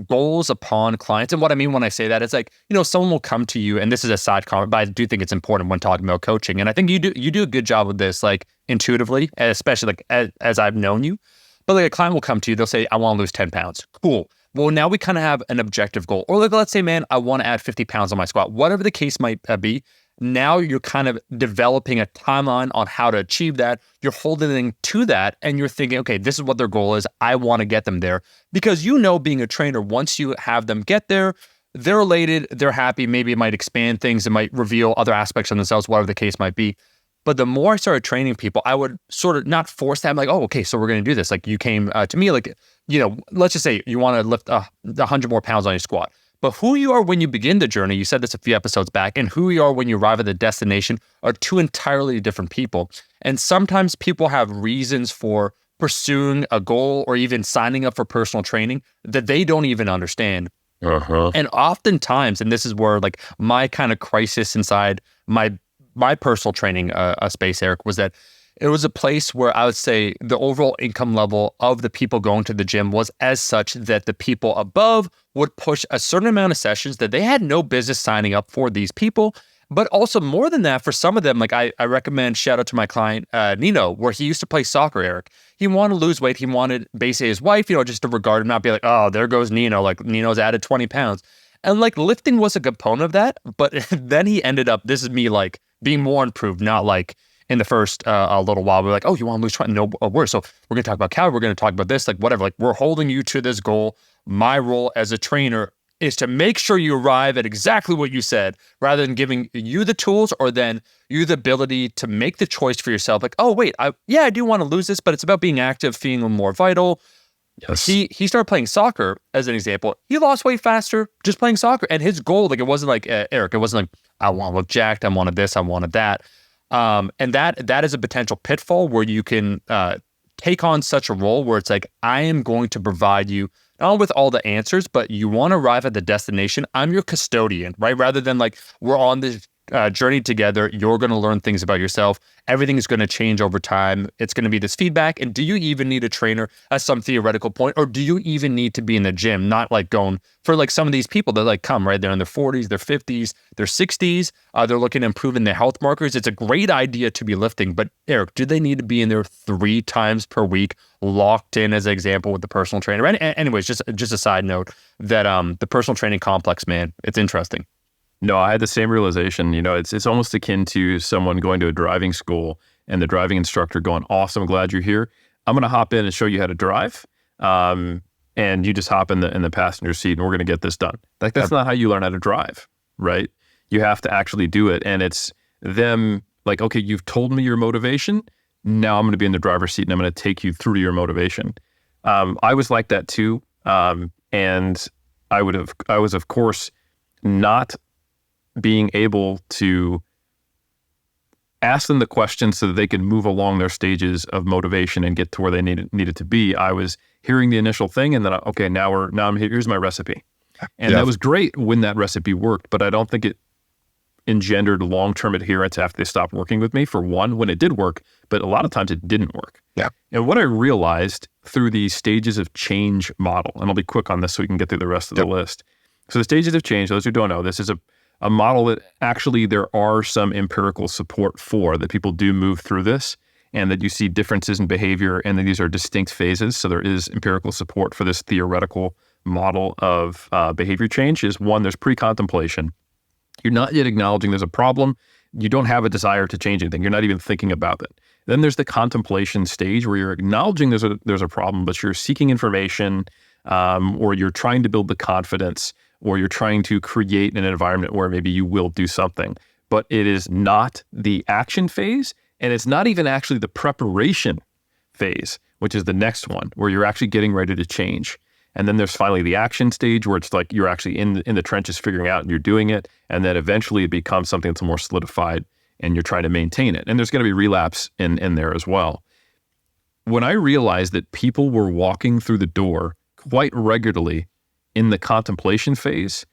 goals upon clients. And what I mean when I say that is like, someone will come to you, and this is a side comment, but I do think it's important when talking about coaching. And I think you do a good job with this, like intuitively, especially like as I've known you. But like a client will come to you, they'll say, I want to lose 10 pounds. Cool. Well, now we kind of have an objective goal. Or like, let's say, man, I want to add 50 pounds on my squat. Whatever the case might be, now you're kind of developing a timeline on how to achieve that. You're holding to that, and you're thinking, okay, this is what their goal is. I want to get them there. Because being a trainer, once you have them get there, they're elated, they're happy. Maybe it might expand things. It might reveal other aspects of themselves, whatever the case might be. But the more I started training people, I would sort of not force them, like, oh, okay, so we're going to do this. Like you came to me, like, let's just say you want to lift 100 more pounds on your squat. But who you are when you begin the journey, you said this a few episodes back, and who you are when you arrive at the destination are two entirely different people. And sometimes people have reasons for pursuing a goal or even signing up for personal training that they don't even understand. And oftentimes, and this is where like my kind of crisis inside my personal training space, Eric, was that it was a place where I would say the overall income level of the people going to the gym was as such that the people above would push a certain amount of sessions that they had no business signing up for these people. But also more than that, for some of them, like I recommend, shout out to my client, Nino, where he used to play soccer, Eric. He wanted to lose weight. He wanted basically his wife, just to regard him, not be like, oh, there goes Nino. Like Nino's added 20 pounds. And like lifting was a component of that. But then he ended up, this is me like being more improved, not like in the first a little while, we're like, oh, you want to lose 20? No worries. So we're going to talk about calories. We're going to talk about this, like whatever. Like we're holding you to this goal. My role as a trainer is to make sure you arrive at exactly what you said, rather than giving you the tools or then you the ability to make the choice for yourself. Like, oh, wait, I do want to lose this, but it's about being active, feeling more vital. Yes. He started playing soccer as an example. He lost weight faster just playing soccer. And his goal, like it wasn't like, Eric, it wasn't like, I want to look jacked. I wanted this. I wanted that. And that is a potential pitfall where you can take on such a role where it's like, I am going to provide you not with all the answers, but you want to arrive at the destination. I'm your custodian, right? Rather than like, we're on this journey together. You're going to learn things about yourself. Everything is going to change over time. It's going to be this feedback. And do you even need a trainer at some theoretical point? Or do you even need to be in the gym? Not like going for like some of these people that like come, right? They're in their 40s, their 50s, their 60s. They're looking at improving their health markers. It's a great idea to be lifting. But Eric, do they need to be in there 3 times per week, locked in as an example with the personal trainer? Anyways, just a side note that the personal training complex, man, it's interesting. No, I had the same realization. It's almost akin to someone going to a driving school and the driving instructor going, awesome, glad you're here. I'm going to hop in and show you how to drive. And you just hop in the passenger seat and we're going to get this done. Like, that's not how you learn how to drive, right? You have to actually do it. And it's them like, okay, you've told me your motivation. Now I'm going to be in the driver's seat and I'm going to take you through your motivation. I was like that too. And I was, of course, not being able to ask them the questions so that they could move along their stages of motivation and get to where they needed to be. I was hearing the initial thing and then, okay, now I'm here, here's my recipe. And that was great when that recipe worked, but I don't think it engendered long-term adherence after they stopped working with me, for one, when it did work, but a lot of times it didn't work. Yeah. And what I realized through the stages of change model, and I'll be quick on this so we can get through the rest of the list. So the stages of change, those who don't know, this is a model that actually there are some empirical support for, that people do move through this. and that you see differences in behavior and that these are distinct phases. So there is empirical support for this theoretical model of behavior change. Is one, there's pre-contemplation. You're not yet acknowledging there's a problem. You don't have a desire to change anything. You're not even thinking about it. Then there's the contemplation stage where you're acknowledging there's a problem, but you're seeking information, or you're trying to build the confidence, or you're trying to create an environment where maybe you will do something. But it is not the action phase, and it's not even actually the preparation phase, which is the next one, where you're actually getting ready to change. And then there's finally the action stage where it's like you're actually in the trenches figuring out and you're doing it. And then eventually it becomes something that's more solidified and you're trying to maintain it. And there's going to be relapse in there as well. When I realized that people were walking through the door quite regularly in the contemplation phase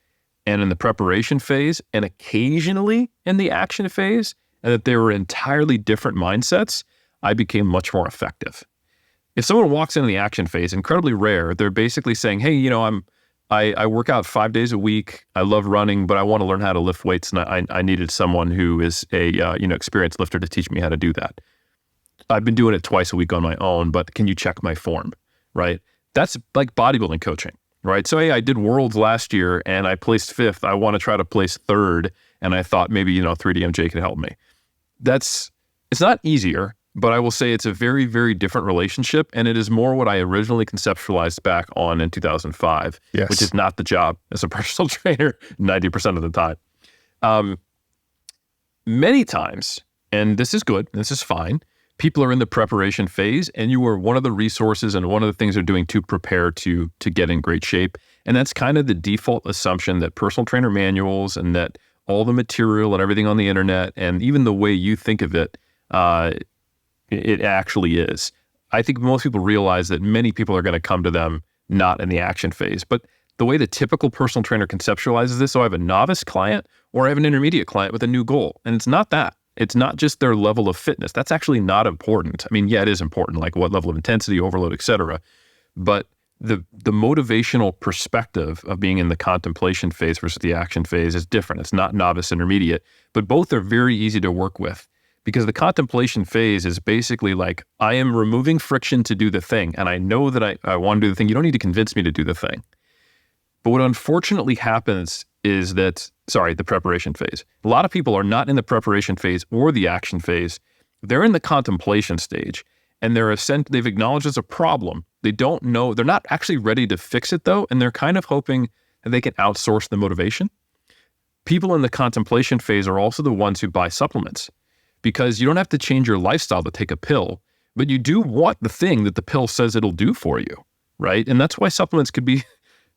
and in the preparation phase and occasionally in the action phase, and that they were entirely different mindsets, I became much more effective. If someone walks into the action phase, incredibly rare, they're basically saying, hey, I work out 5 days a week. I love running, but I want to learn how to lift weights. And I needed someone who is a experienced lifter to teach me how to do that. I've been doing it twice a week on my own, but can you check my form, right? That's like bodybuilding coaching, right? So, hey, I did Worlds last year and I placed 5th. I want to try to place 3rd. And I thought maybe, 3DMJ could help me. It's not easier, but I will say it's a very, very different relationship. And it is more what I originally conceptualized back on in 2005, yes, which is not the job as a personal trainer 90% of the time. Many times, and this is good, this is fine, people are in the preparation phase and you are one of the resources and one of the things they're doing to prepare to get in great shape. And that's kind of the default assumption that personal trainer manuals and that all the material and everything on the internet and even the way you think of it, it actually is. I think most people realize that many people are going to come to them not in the action phase. But the way the typical personal trainer conceptualizes this, so I have a novice client or I have an intermediate client with a new goal. And it's not that. It's not just their level of fitness. That's actually not important. I mean, yeah, it is important, like what level of intensity, overload, et cetera. But the motivational perspective of being in the contemplation phase versus the action phase is different. It's not novice, intermediate, but both are very easy to work with. Because the contemplation phase is basically like, I am removing friction to do the thing. And I know that I want to do the thing. You don't need to convince me to do the thing. But what unfortunately happens is that, the preparation phase. A lot of people are not in the preparation phase or the action phase. They're in the contemplation stage. And they've acknowledged there's a problem. They don't know, they're not actually ready to fix it though. And they're kind of hoping that they can outsource the motivation. People in the contemplation phase are also the ones who buy supplements. Because you don't have to change your lifestyle to take a pill, but you do want the thing that the pill says it'll do for you, right? And that's why supplements could be,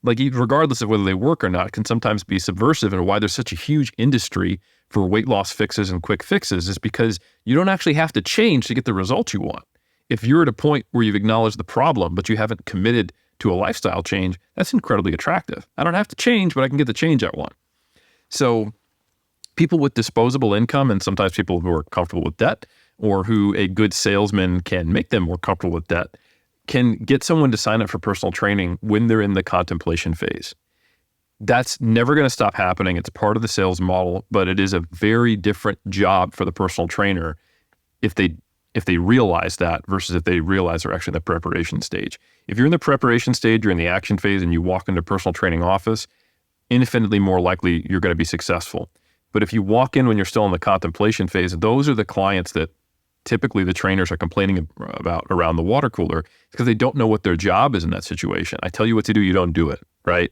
like, regardless of whether they work or not, can sometimes be subversive, and why there's such a huge industry for weight loss fixes and quick fixes is because you don't actually have to change to get the results you want. If you're at a point where you've acknowledged the problem, but you haven't committed to a lifestyle change, that's incredibly attractive. I don't have to change, but I can get the change I want. So people with disposable income, and sometimes people who are comfortable with debt, or who a good salesman can make them more comfortable with debt, can get someone to sign up for personal training when they're in the contemplation phase. That's never going to stop happening. It's part of the sales model, but it is a very different job for the personal trainer if they realize that versus if they realize they're actually in the preparation stage. If you're in the preparation stage, you're in the action phase, and you walk into a personal training office, infinitely more likely you're going to be successful. But if you walk in when you're still in the contemplation phase, those are the clients that typically the trainers are complaining about around the water cooler, because they don't know what their job is in that situation. I tell you what to do, you don't do it, right?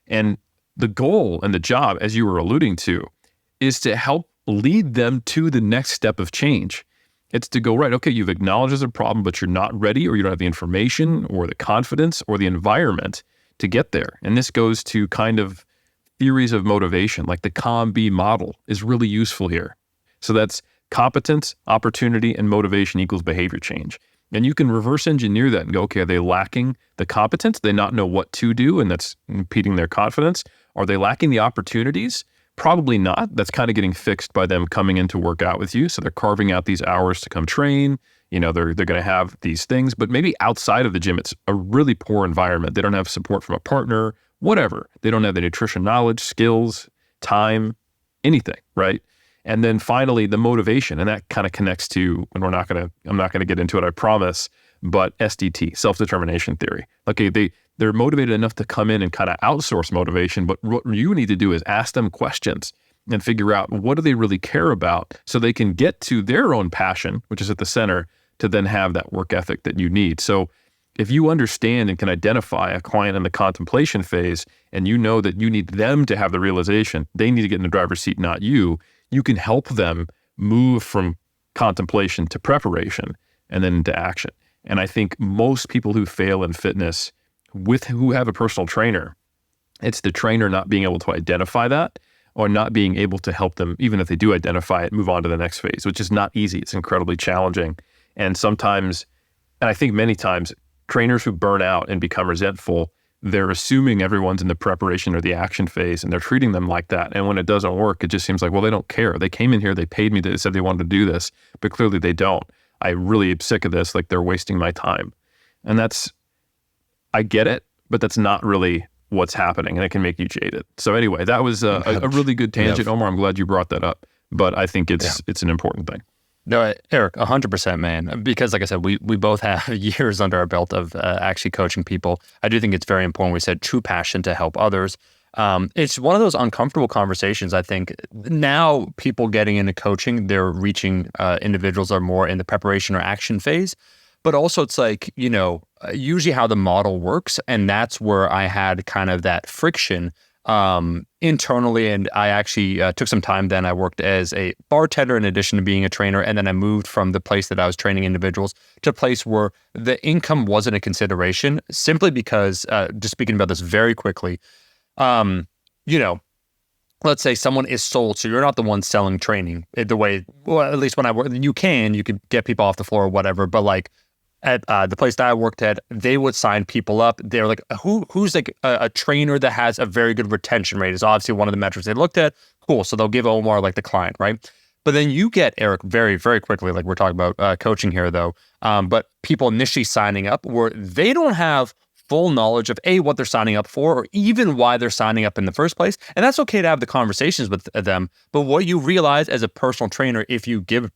And the goal and the job, as you were alluding to, is to help lead them to the next step of change. It's to go, right, okay, you've acknowledged there's a problem, but you're not ready, or you don't have the information or the confidence or the environment to get there. And this goes to kind of theories of motivation, like the COM-B model is really useful here. So that's competence, opportunity, and motivation equals behavior change. And you can reverse engineer that and go, okay, are they lacking the competence? They not know what to do, and that's impeding their confidence. Are they lacking the opportunities? Probably not. That's kind of getting fixed by them coming in to work out with you. So they're carving out these hours to come train. They're going to have these things, but maybe outside of the gym, it's a really poor environment. They don't have support from a partner, whatever. They don't have the nutrition knowledge, skills, time, anything, right? And then finally, the motivation, and that kind of connects to, and I'm not going to get into it, I promise, but SDT, self-determination theory. Okay, they're motivated enough to come in and kind of outsource motivation, but what you need to do is ask them questions and figure out what do they really care about so they can get to their own passion, which is at the center, to then have that work ethic that you need. So if you understand and can identify a client in the contemplation phase, and you know that you need them to have the realization, they need to get in the driver's seat, not you, you can help them move from contemplation to preparation and then into action. And I think most people who fail in fitness who have a personal trainer, it's the trainer not being able to identify that or not being able to help them, even if they do identify it, move on to the next phase, which is not easy. It's incredibly challenging. And sometimes, and I think many times, trainers who burn out and become resentful, they're assuming everyone's in the preparation or the action phase, and they're treating them like that. And when it doesn't work, it just seems like, well, they don't care. They came in here, they paid me, they said they wanted to do this, but clearly they don't. I really am sick of this, like they're wasting my time. And I get it, but that's not really what's happening, and it can make you jaded. So anyway, that was a really good tangent, Omar. I'm glad you brought that up, but I think it's an important thing. No, Eric, 100%, man. Because like I said, we both have years under our belt of actually coaching people. I do think it's very important. We said true passion to help others. It's one of those uncomfortable conversations. I think now people getting into coaching, they're reaching individuals are more in the preparation or action phase. But also it's like, usually how the model works. And that's where I had kind of that friction internally. And I actually took some time then. I worked as a bartender in addition to being a trainer. And then I moved from the place that I was training individuals to a place where the income wasn't a consideration, simply because, just speaking about this very quickly, let's say someone is sold, so you're not the one selling training the way, well, at least when I work, you could get people off the floor or whatever, but like at the place that I worked at, they would sign people up. They're like, who's like a trainer that has a very good retention rate is obviously one of the metrics they looked at. Cool. So they'll give Omar like the client, right? But then you get, Eric, very, very quickly, like we're talking about coaching here though, but people initially signing up where they don't have full knowledge of what they're signing up for, or even why they're signing up in the first place. And that's okay to have the conversations with them. But what you realize as a personal trainer, if you give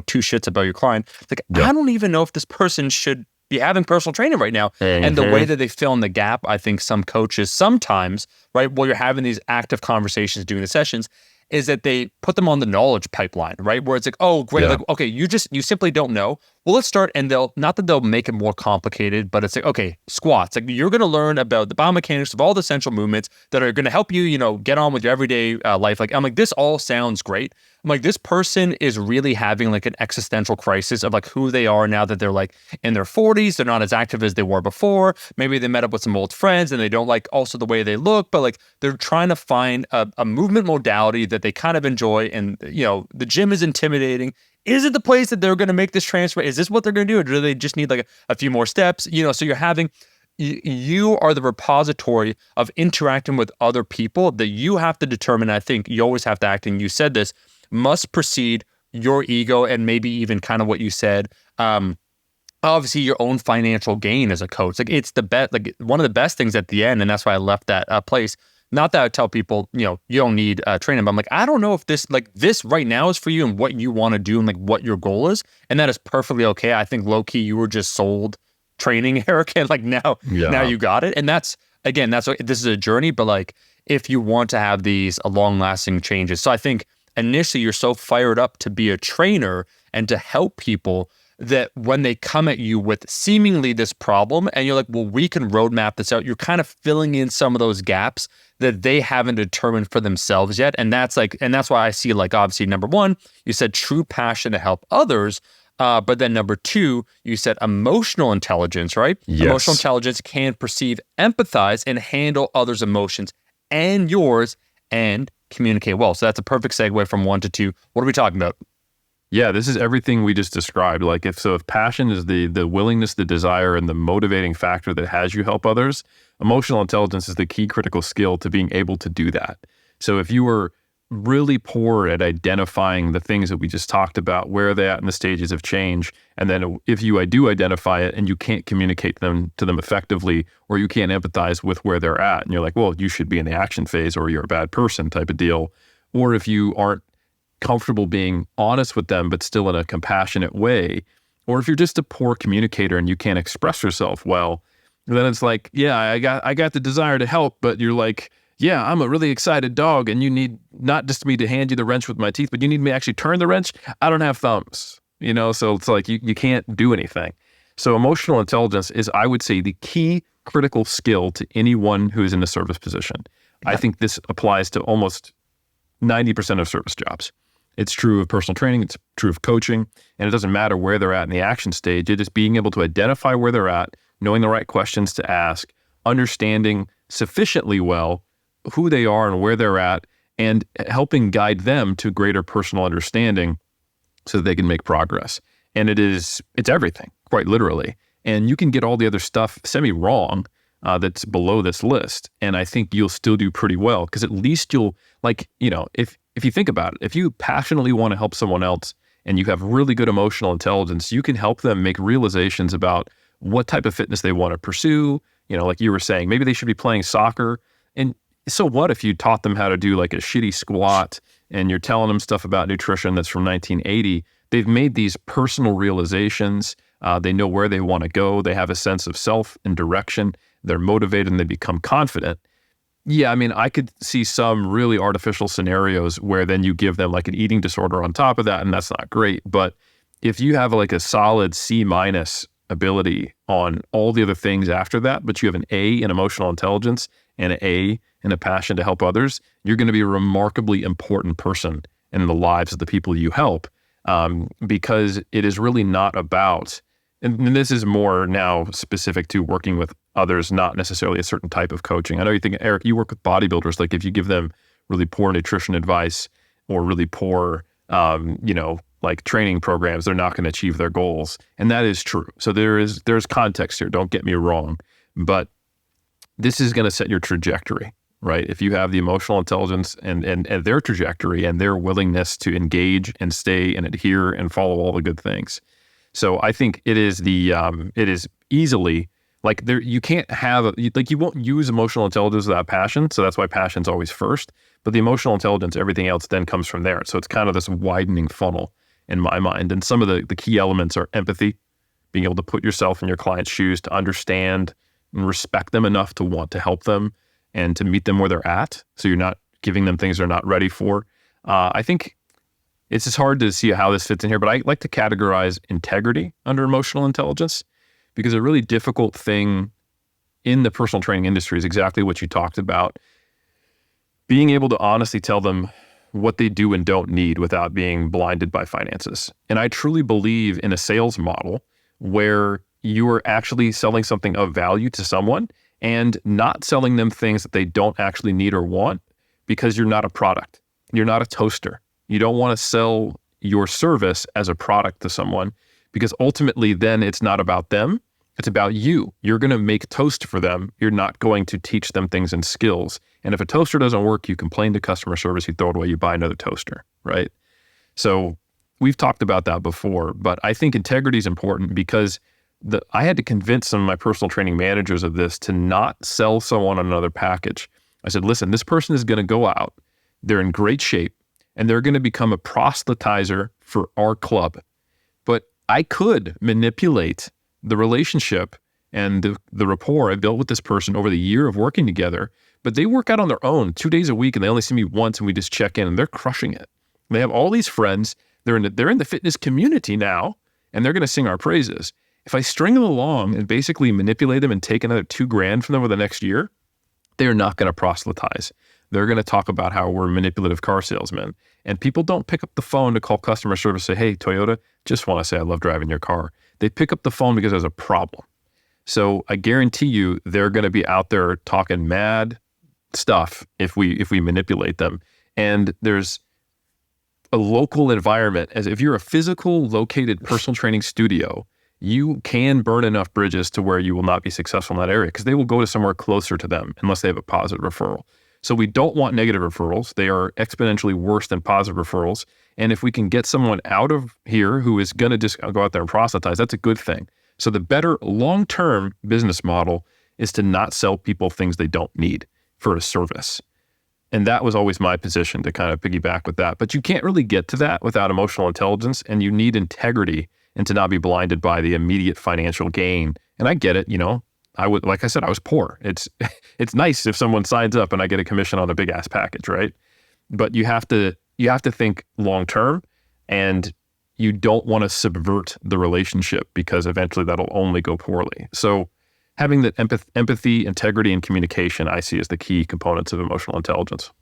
two shits about your client, I don't even know if this person should be having personal training right now. Mm-hmm. And the way that they fill in the gap, I think some coaches sometimes, right, while you're having these active conversations during the sessions, is that they put them on the knowledge pipeline, right? Where it's like, oh, great, like, okay, you simply don't know. Well, let's start, and they'll make it more complicated, but it's like, okay, squats. Like you're going to learn about the biomechanics of all the essential movements that are going to help you, get on with your everyday life. Like, I'm like, this all sounds great. I'm like, this person is really having like an existential crisis of like who they are now that they're like in their 40s. They're not as active as they were before. Maybe they met up with some old friends and they don't like also the way they look, but like they're trying to find a movement modality that they kind of enjoy. And, the gym is intimidating. Is it the place that they're going to make this transfer? Is this what they're going to do? Or do they just need like a few more steps? So you're having, you are the repository of interacting with other people that you have to determine. I think you always have to act, and you said this, must precede your ego and maybe even kind of what you said. Obviously your own financial gain as a coach. Like it's the best, like one of the best things at the end. And that's why I left that place. Not that I tell people, you don't need training, but I'm like, I don't know if this right now is for you and what you want to do and like what your goal is. And that is perfectly okay. I think low key, you were just sold training, Eric, and like now you got it. And this is a journey, but like if you want to have these long lasting changes. So I think initially you're so fired up to be a trainer and to help people that when they come at you with seemingly this problem and you're like, well, we can roadmap this out. You're kind of filling in some of those gaps that they haven't determined for themselves yet. And that's why I see like, obviously, number one, you said true passion to help others. But then number two, you said emotional intelligence, right? Yes. Emotional intelligence can perceive, empathize, and handle others' emotions and yours and communicate well. So that's a perfect segue from 1 to 2. What are we talking about? Yeah, this is everything we just described. Like if passion is the willingness, the desire, and the motivating factor that has you help others, emotional intelligence is the key critical skill to being able to do that. So if you were really poor at identifying the things that we just talked about, where are they at in the stages of change, and then if you do identify it and you can't communicate to them effectively, or you can't empathize with where they're at, and you're like, well, you should be in the action phase or you're a bad person type of deal. Or if you aren't comfortable being honest with them, but still in a compassionate way. Or if you're just a poor communicator and you can't express yourself well, then it's like, yeah, I got the desire to help, but you're like, yeah, I'm a really excited dog and you need not just me to hand you the wrench with my teeth, but you need me to actually turn the wrench. I don't have thumbs, so it's like you can't do anything. So emotional intelligence is, I would say, the key critical skill to anyone who is in a service position. I think this applies to almost 90% of service jobs. It's true of personal training, it's true of coaching, and it doesn't matter where they're at in the action stage. It is being able to identify where they're at, knowing the right questions to ask, understanding sufficiently well who they are and where they're at, and helping guide them to greater personal understanding so that they can make progress. And it's everything, quite literally. And you can get all the other stuff semi-wrong that's below this list, and I think you'll still do pretty well, because at least you'll, if you think about it, if you passionately want to help someone else and you have really good emotional intelligence, you can help them make realizations about what type of fitness they want to pursue. Like you were saying, maybe they should be playing soccer. And so what if you taught them how to do like a shitty squat and you're telling them stuff about nutrition that's from 1980? They've made these personal realizations. They know where they want to go. They have a sense of self and direction. They're motivated and they become confident. Yeah, I could see some really artificial scenarios where then you give them like an eating disorder on top of that, and that's not great. But if you have like a solid C- ability on all the other things after that, but you have an A in emotional intelligence and an A in a passion to help others, you're going to be a remarkably important person in the lives of the people you help, because it is really not about, and this is more now specific to working with others, not necessarily a certain type of coaching. I know you think, Eric, you work with bodybuilders. Like if you give them really poor nutrition advice or really poor, like training programs, they're not going to achieve their goals. And that is true. So there's context here. Don't get me wrong, but this is going to set your trajectory, right? If you have the emotional intelligence and their trajectory and their willingness to engage and stay and adhere and follow all the good things. So I think it is easily, like you can't have, you won't use emotional intelligence without passion. So that's why passion's always first. But the emotional intelligence, everything else then comes from there. So it's kind of this widening funnel in my mind. And some of the key elements are empathy, being able to put yourself in your client's shoes, to understand and respect them enough to want to help them and to meet them where they're at. So you're not giving them things they're not ready for. I think it's just hard to see how this fits in here, but I like to categorize integrity under emotional intelligence, because a really difficult thing in the personal training industry is exactly what you talked about. Being able to honestly tell them what they do and don't need without being blinded by finances. And I truly believe in a sales model where you are actually selling something of value to someone and not selling them things that they don't actually need or want, because you're not a product. You're not a toaster. You don't want to sell your service as a product to someone, because ultimately then it's not about them. It's about you. You're going to make toast for them. You're not going to teach them things and skills. And if a toaster doesn't work, you complain to customer service, you throw it away, you buy another toaster, right? So we've talked about that before, but I think integrity is important, because I had to convince some of my personal training managers of this, to not sell someone another package. I said, listen, this person is going to go out, they're in great shape, and they're going to become a proselytizer for our club. But I could manipulate the relationship and the rapport I built with this person over the year of working together, but they work out on their own 2 days a week, and they only see me once, and we just check in, and they're crushing it. They have all these friends. They're in the fitness community now, and they're going to sing our praises. If I string them along and basically manipulate them and take another $2,000 from them over the next year, they're not going to proselytize. They're going to talk about how we're manipulative car salesmen. And people don't pick up the phone to call customer service and say, hey, Toyota, just want to say I love driving your car. They pick up the phone because there's a problem. So I guarantee you they're going to be out there talking mad stuff if we manipulate them. And there's a local environment. As if you're a physical located personal training studio, you can burn enough bridges to where you will not be successful in that area, because they will go to somewhere closer to them unless they have a positive referral. So we don't want negative referrals. They are exponentially worse than positive referrals. And if we can get someone out of here who is going to just go out there and proselytize, that's a good thing. So the better long-term business model is to not sell people things they don't need for a service. And that was always my position, to kind of piggyback with that. But you can't really get to that without emotional intelligence, and you need integrity and to not be blinded by the immediate financial gain. And I get it, like I said, I was poor. It's nice if someone signs up and I get a commission on a big ass package, right? But you have to think long term, and you don't want to subvert the relationship, because eventually that'll only go poorly. So having that empathy, integrity, and communication, I see as the key components of emotional intelligence.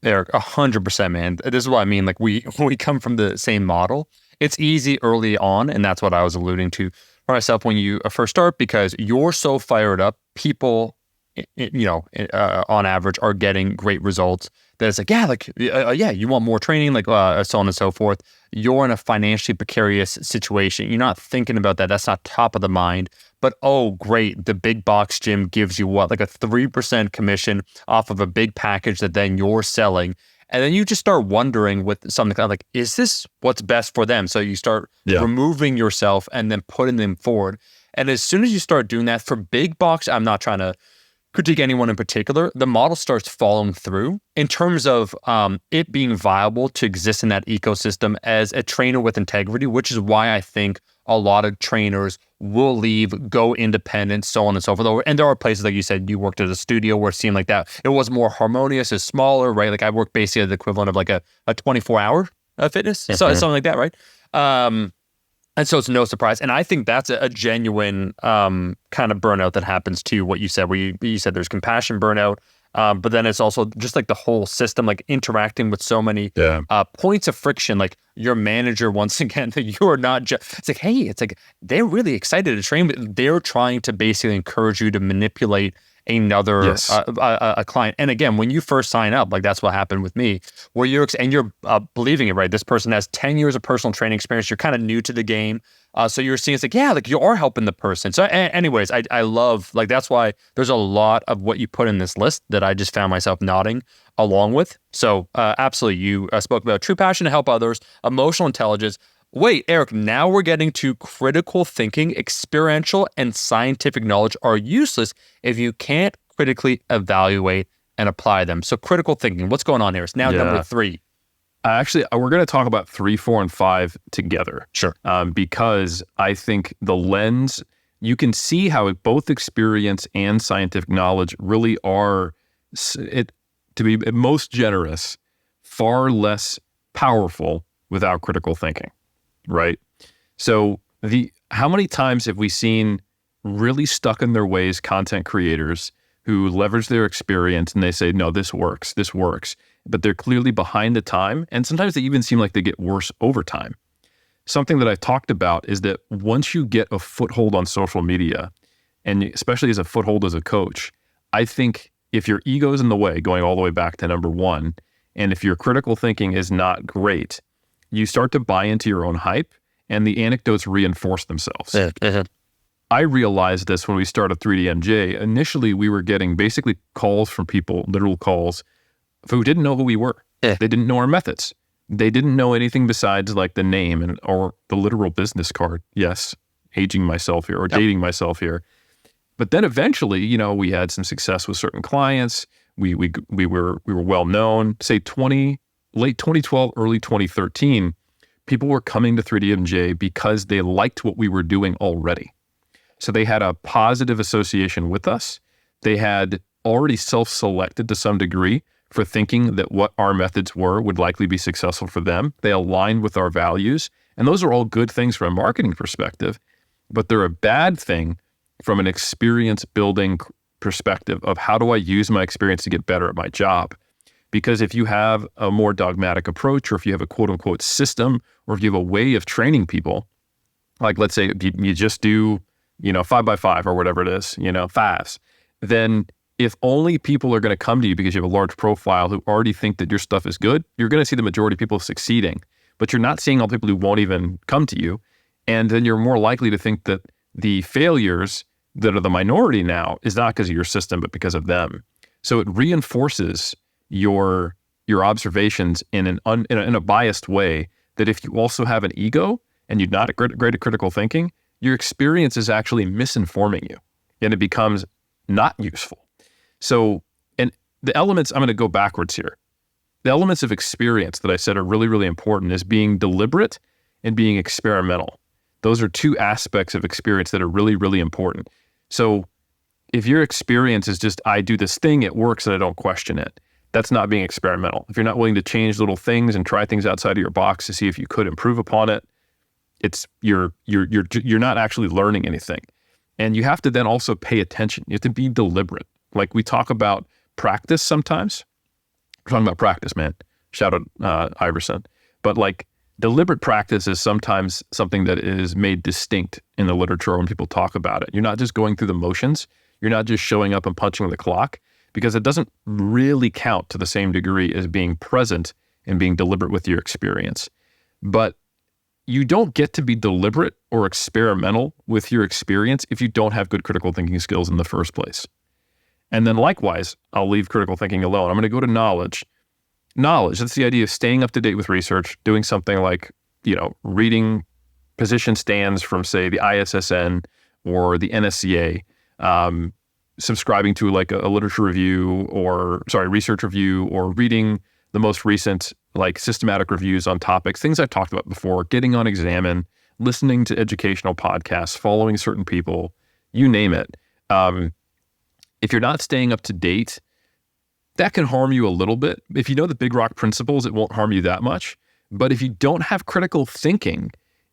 Eric, 100%, man. This is what I mean. Like we come from the same model. It's easy early on, and that's what I was alluding to for myself when you first start, because you're so fired up. People, on average, are getting great results. That it's like, you want more training, like so on and so forth. You're in a financially precarious situation. You're not thinking about that. That's not top of the mind. But oh, great, the big box gym gives you what, like a 3% commission off of a big package that then you're selling. And then you just start wondering with something kind of like, is this what's best for them? So you start removing yourself and then putting them forward. And as soon as you start doing that for big box, I'm not trying to critique anyone in particular, the model starts following through in terms of it being viable to exist in that ecosystem as a trainer with integrity, which is why I think a lot of trainers will leave, go independent, so on and so forth. And there are places, like you said, you worked at a studio where it seemed like that it was more harmonious, it's smaller, right? Like I worked basically at the equivalent of like a 24-hour fitness, so something like that, right? And so it's no surprise. And I think that's a genuine kind of burnout that happens to what you said, where you said there's compassion burnout, but then it's also just like the whole system, like interacting with so many points of friction, like your manager, once again, that you're not just, it's like, hey, it's like, they're really excited to train, but they're trying to basically encourage you to manipulate another a client. And again, when you first sign up, like that's what happened with me, where you're believing it, right? This person has 10 years of personal training experience. You're kind of new to the game. So you're seeing it's like, yeah, like you are helping the person. So anyways, I love, like, that's why there's a lot of what you put in this list that I just found myself nodding along with. So absolutely, you spoke about true passion to help others, emotional intelligence. Wait, Eric, now we're getting to critical thinking. Experiential and scientific knowledge are useless if you can't critically evaluate and apply them. So critical thinking, what's going on here? It's now number 3. Actually, we're going to talk about 3, 4, and 5 together. Sure. Because I think the lens, you can see how both experience and scientific knowledge really are, to be most generous, far less powerful without critical thinking. Right. So how many times have we seen really stuck in their ways content creators who leverage their experience and they say, no, this works, but they're clearly behind the time. And sometimes they even seem like they get worse over time. Something that I've talked about is that once you get a foothold on social media, and especially as a foothold as a coach, I think if your ego's in the way, going all the way back to number 1, and if your critical thinking is not great, you start to buy into your own hype, and the anecdotes reinforce themselves. I realized this when we started 3DMJ. Initially, we were getting basically calls from people, literal calls, who didn't know who we were. They didn't know our methods. They didn't know anything besides like the name or the literal business card. Yes, aging myself here or dating myself here. But then eventually, we had some success with certain clients. We were well known. Say late 2012, early 2013, people were coming to 3DMJ because they liked what we were doing already. So they had a positive association with us. They had already self-selected to some degree for thinking that what our methods would likely be successful for them. They aligned with our values. And those are all good things from a marketing perspective, but they're a bad thing from an experience building perspective of how do I use my experience to get better at my job? Because if you have a more dogmatic approach, or if you have a quote unquote system, or if you have a way of training people, like let's say you just do, 5x5 or whatever it is, 5s, then if only people are going to come to you because you have a large profile who already think that your stuff is good, you're going to see the majority of people succeeding, but you're not seeing all the people who won't even come to you. And then you're more likely to think that the failures that are the minority now is not because of your system, but because of them. So it reinforces your observations in a biased way, that if you also have an ego and you're not great at critical thinking, your experience is actually misinforming you and it becomes not useful. So, and the elements, I'm going to go backwards here. The elements of experience that I said are really, really important is being deliberate and being experimental. Those are two aspects of experience that are really, really important. So if your experience is just, I do this thing, it works, and I don't question it, that's not being experimental. If you're not willing to change little things and try things outside of your box to see if you could improve upon it, you're not actually learning anything. And you have to then also pay attention. You have to be deliberate. Like we talk about practice sometimes. We're talking about practice, man. Shout out Iverson. But like deliberate practice is sometimes something that is made distinct in the literature when people talk about it. You're not just going through the motions. You're not just showing up and punching the clock, because it doesn't really count to the same degree as being present and being deliberate with your experience. But you don't get to be deliberate or experimental with your experience if you don't have good critical thinking skills in the first place. And then likewise, I'll leave critical thinking alone. I'm going to go to knowledge. Knowledge, that's the idea of staying up to date with research, doing something like, reading position stands from, say, the ISSN or the NSCA, subscribing to like a literature review research review, or reading the most recent like systematic reviews on topics, things I've talked about before, getting on Examine, listening to educational podcasts, following certain people, you name it. If you're not staying up to date, that can harm you a little bit. If you know the big rock principles, it won't harm you that much. But if you don't have critical thinking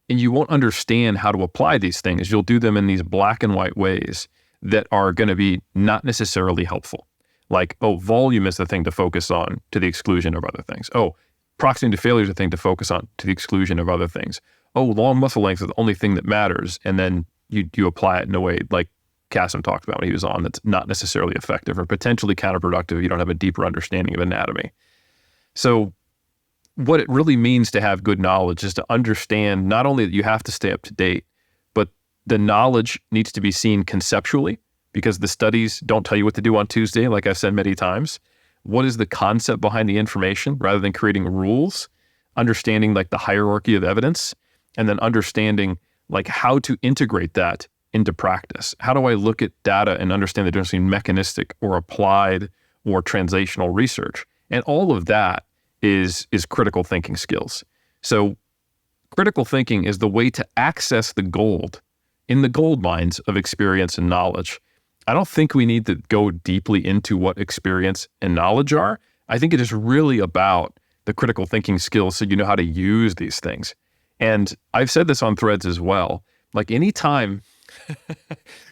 and you won't understand how to apply these things, you'll do them in these black and white ways that are going to be not necessarily helpful. Like, volume is the thing to focus on to the exclusion of other things. Proximity to failure is the thing to focus on to the exclusion of other things. Long muscle length is the only thing that matters. And then you apply it in a way like Kasim talked about when he was on, that's not necessarily effective or potentially counterproductive. You don't have a deeper understanding of anatomy. So what it really means to have good knowledge is to understand not only that you have to stay up to date, but the knowledge needs to be seen conceptually, because the studies don't tell you what to do on Tuesday, like I've said many times. What is the concept behind the information rather than creating rules? Understanding like the hierarchy of evidence, and then understanding like how to integrate that into practice. How do I look at data and understand the difference between mechanistic or applied or translational research? And all of that is critical thinking skills. So critical thinking is the way to access the gold in the gold mines of experience and knowledge. I don't think we need to go deeply into what experience and knowledge are. I think it is really about the critical thinking skills so you know how to use these things. And I've said this on Threads as well. Like anytime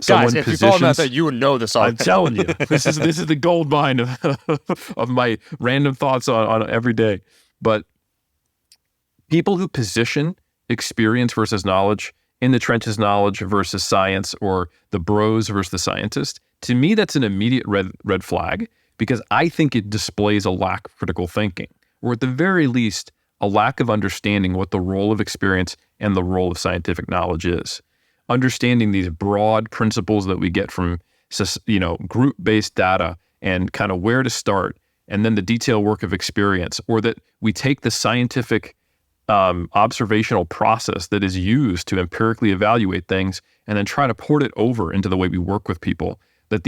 guys, if you follow me out there, you would know this already. I'm telling you, this is the gold mine of my random thoughts on every day. But people who position experience versus knowledge, in the trenches knowledge versus science, or the bros versus the scientist, to me, that's an immediate red flag, because I think it displays a lack of critical thinking, or at the very least, a lack of understanding what the role of experience and the role of scientific knowledge is. Understanding these broad principles that we get from, group-based data and kind of where to start, and then the detailed work of experience, or that we take the scientific observational process that is used to empirically evaluate things and then try to port it over into the way we work with people. That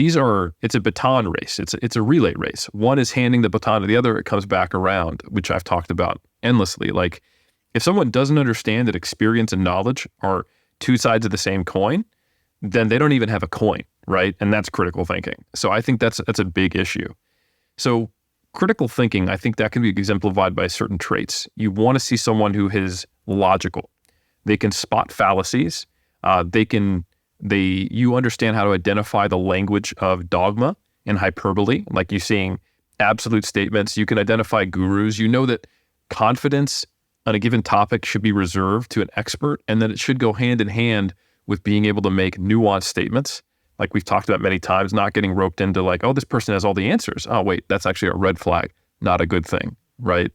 it's a baton race. It's a relay race. One is handing the baton to the other, it comes back around, which I've talked about endlessly. Like if someone doesn't understand that experience and knowledge are two sides of the same coin, then they don't even have a coin, right? And that's critical thinking. So I think that's a big issue. So critical thinking, I think that can be exemplified by certain traits. You want to see someone who is logical. They can spot fallacies. You understand how to identify the language of dogma and hyperbole, like you're seeing absolute statements. You can identify gurus. You know that confidence on a given topic should be reserved to an expert, and that it should go hand in hand with being able to make nuanced statements. Like we've talked about many times, not getting roped into like, this person has all the answers. Oh, wait, that's actually a red flag, not a good thing, right?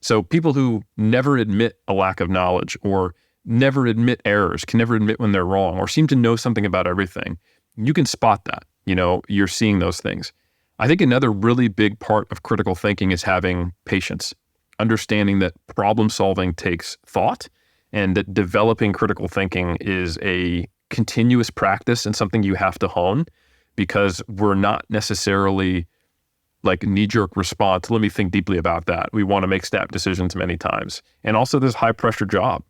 So people who never admit a lack of knowledge, or never admit errors, can never admit when they're wrong, or seem to know something about everything, you can spot that. You're seeing those things. I think another really big part of critical thinking is having patience, understanding that problem solving takes thought, and that developing critical thinking is a continuous practice and something you have to hone, because we're not necessarily like knee-jerk response. Let me think deeply about that. We want to make snap decisions many times. And also this high-pressure job,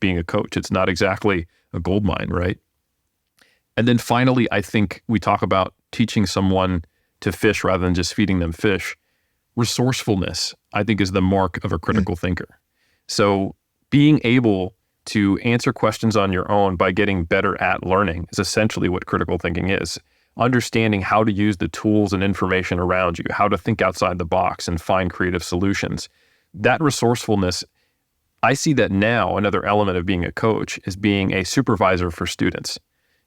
being a coach. It's not exactly a gold mine, right? And then finally, I think we talk about teaching someone to fish rather than just feeding them fish. Resourcefulness, I think, is the mark of a critical thinker. So being able to answer questions on your own by getting better at learning is essentially what critical thinking is. Understanding how to use the tools and information around you, how to think outside the box and find creative solutions. That resourcefulness, I see that now another element of being a coach is being a supervisor for students.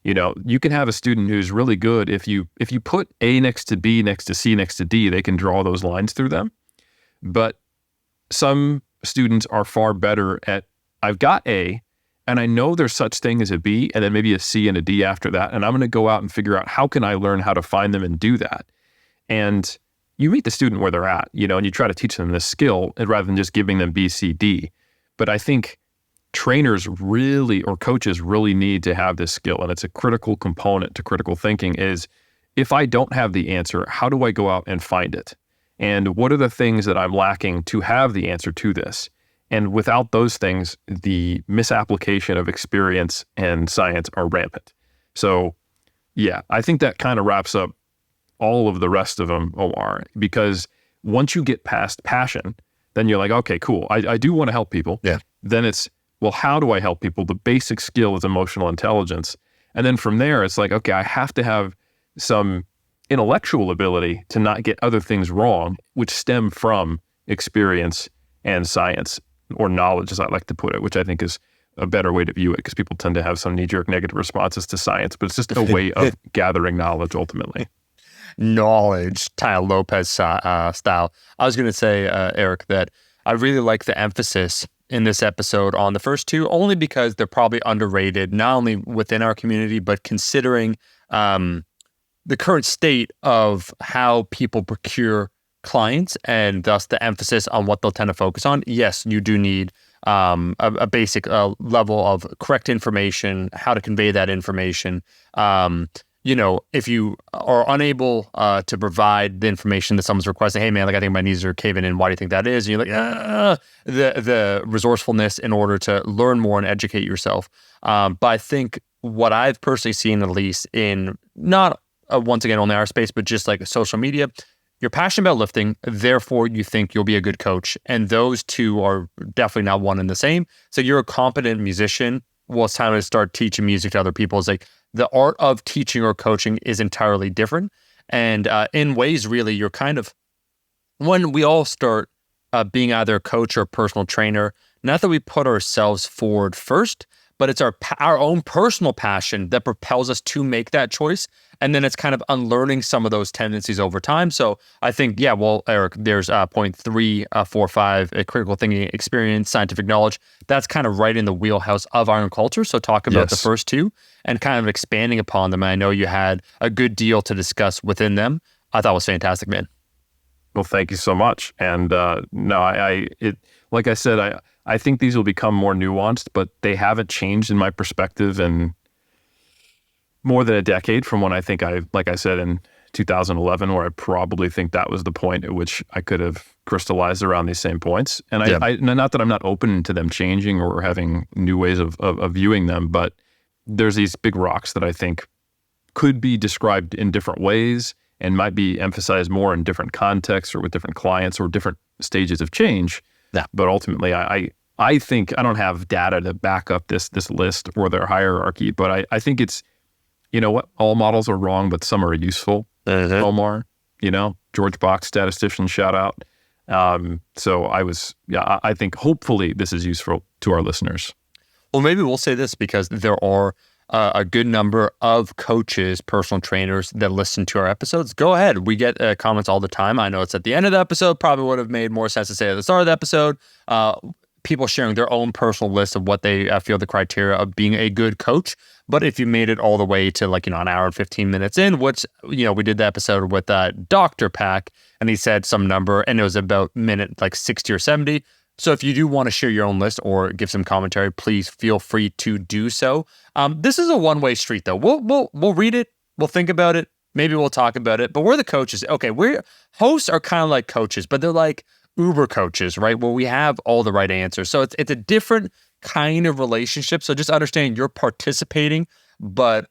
You can have a student who's really good if you put A next to B, next to C, next to D, they can draw those lines through them. But some students are far better at, I've got A, and I know there's such thing as a B, and then maybe a C and a D after that, and I'm going to go out and figure out how can I learn how to find them and do that. And you meet the student where they're at, and you try to teach them this skill rather than just giving them B, C, D. But I think trainers really, or coaches really need to have this skill, and it's a critical component to critical thinking is, if I don't have the answer, how do I go out and find it? And what are the things that I'm lacking to have the answer to this? And without those things, the misapplication of experience and science are rampant. So yeah, I think that kind of wraps up all of the rest of them, Omar, because once you get past passion, then you're like, okay, cool. I do want to help people. Yeah. Then it's, well, how do I help people? The basic skill is emotional intelligence. And then from there, it's like, okay, I have to have some intellectual ability to not get other things wrong, which stem from experience and science, or knowledge, as I like to put it, which I think is a better way to view it, because people tend to have some knee-jerk negative responses to science, but it's just a way of gathering knowledge ultimately. Knowledge, Tai Lopez style. I was going to say, Eric, that I really like the emphasis in this episode on the first two, only because they're probably underrated, not only within our community, but considering the current state of how people procure clients, and thus the emphasis on what they'll tend to focus on. Yes, you do need a basic level of correct information, how to convey that information. If you are unable to provide the information that someone's requesting, hey man, like I think my knees are caving in, why do you think that is? And you're like, the resourcefulness in order to learn more and educate yourself. But I think what I've personally seen, at least in not once again only our space, but just like social media, you're passionate about lifting, therefore you think you'll be a good coach. And those two are definitely not one and the same. So you're a competent musician. Well, it's time to start teaching music to other people. It's like the art of teaching or coaching is entirely different. And in ways, really, you're kind of, when we all start being either a coach or a personal trainer, not that we put ourselves forward first, but it's our own personal passion that propels us to make that choice. And then it's kind of unlearning some of those tendencies over time. So I think, yeah, well, Eric, there's point 345, a critical thinking experience, scientific knowledge. That's kind of right in the wheelhouse of Iron Culture. So talk about the first two and kind of expanding upon them. And I know you had a good deal to discuss within them. I thought it was fantastic, man. Well, thank you so much. And like I said, I think these will become more nuanced, but they haven't changed in my perspective in more than a decade from when like I said, in 2011, where I probably think that was the point at which I could have crystallized around these same points. And I not that I'm not open to them changing or having new ways of viewing them, but there's these big rocks that I think could be described in different ways and might be emphasized more in different contexts or with different clients or different stages of change. Yeah. But ultimately, I think I don't have data to back up this list or their hierarchy, but I think it's, you know what, all models are wrong, but some are useful. Omar, George Box, statistician, shout out. I think hopefully this is useful to our listeners. Well, maybe we'll say this because there are a good number of coaches, personal trainers that listen to our episodes. Go ahead. We get comments all the time. I know it's at the end of the episode. Probably would have made more sense to say at the start of the episode. People sharing their own personal list of what they feel the criteria of being a good coach. But if you made it all the way to an hour and 15 minutes in, which, we did the episode with Dr. Pack, and he said some number, and it was about minute 60 or 70. So if you do want to share your own list or give some commentary, please feel free to do so. This is a one-way street, though. We'll read it. We'll think about it. maybe we'll talk about it. But we're the coaches. Okay, hosts are kind of like coaches, but they're like Uber coaches, right? Where we have all the right answers. So it's a different kind of relationship. So just understand you're participating, but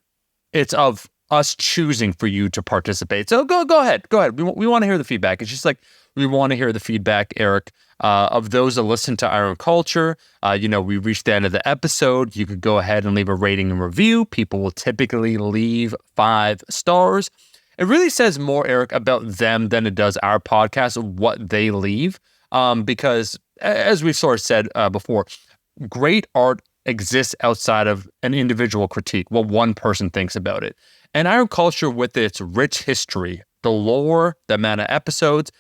it's of us choosing for you to participate. So go ahead. We want to hear the feedback. It's just like we want to hear the feedback, Eric, of those that listen to Iron Culture. We reached the end of the episode. You could go ahead and leave a rating and review. People will typically leave 5 stars. It really says more, Eric, about them than it does our podcast, what they leave. Because as we've sort of said before, great art exists outside of an individual critique, what one person thinks about it. And Iron Culture, with its rich history, the lore, the amount of episodes,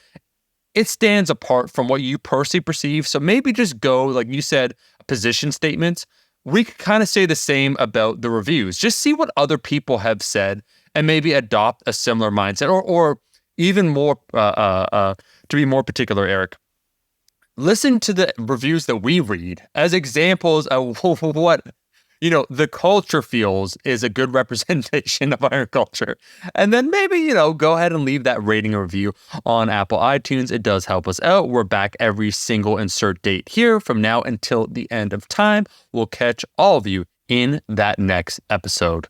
it stands apart from what you personally perceive. So maybe just go, like you said, position statements. We could kind of say the same about the reviews. Just see what other people have said and maybe adopt a similar mindset, or even more, to be more particular, Eric, listen to the reviews that we read as examples of what the culture feels is a good representation of Iron Culture. And then maybe, go ahead and leave that rating or review on Apple iTunes. It does help us out. We're back every single insert date here from now until the end of time. We'll catch all of you in that next episode.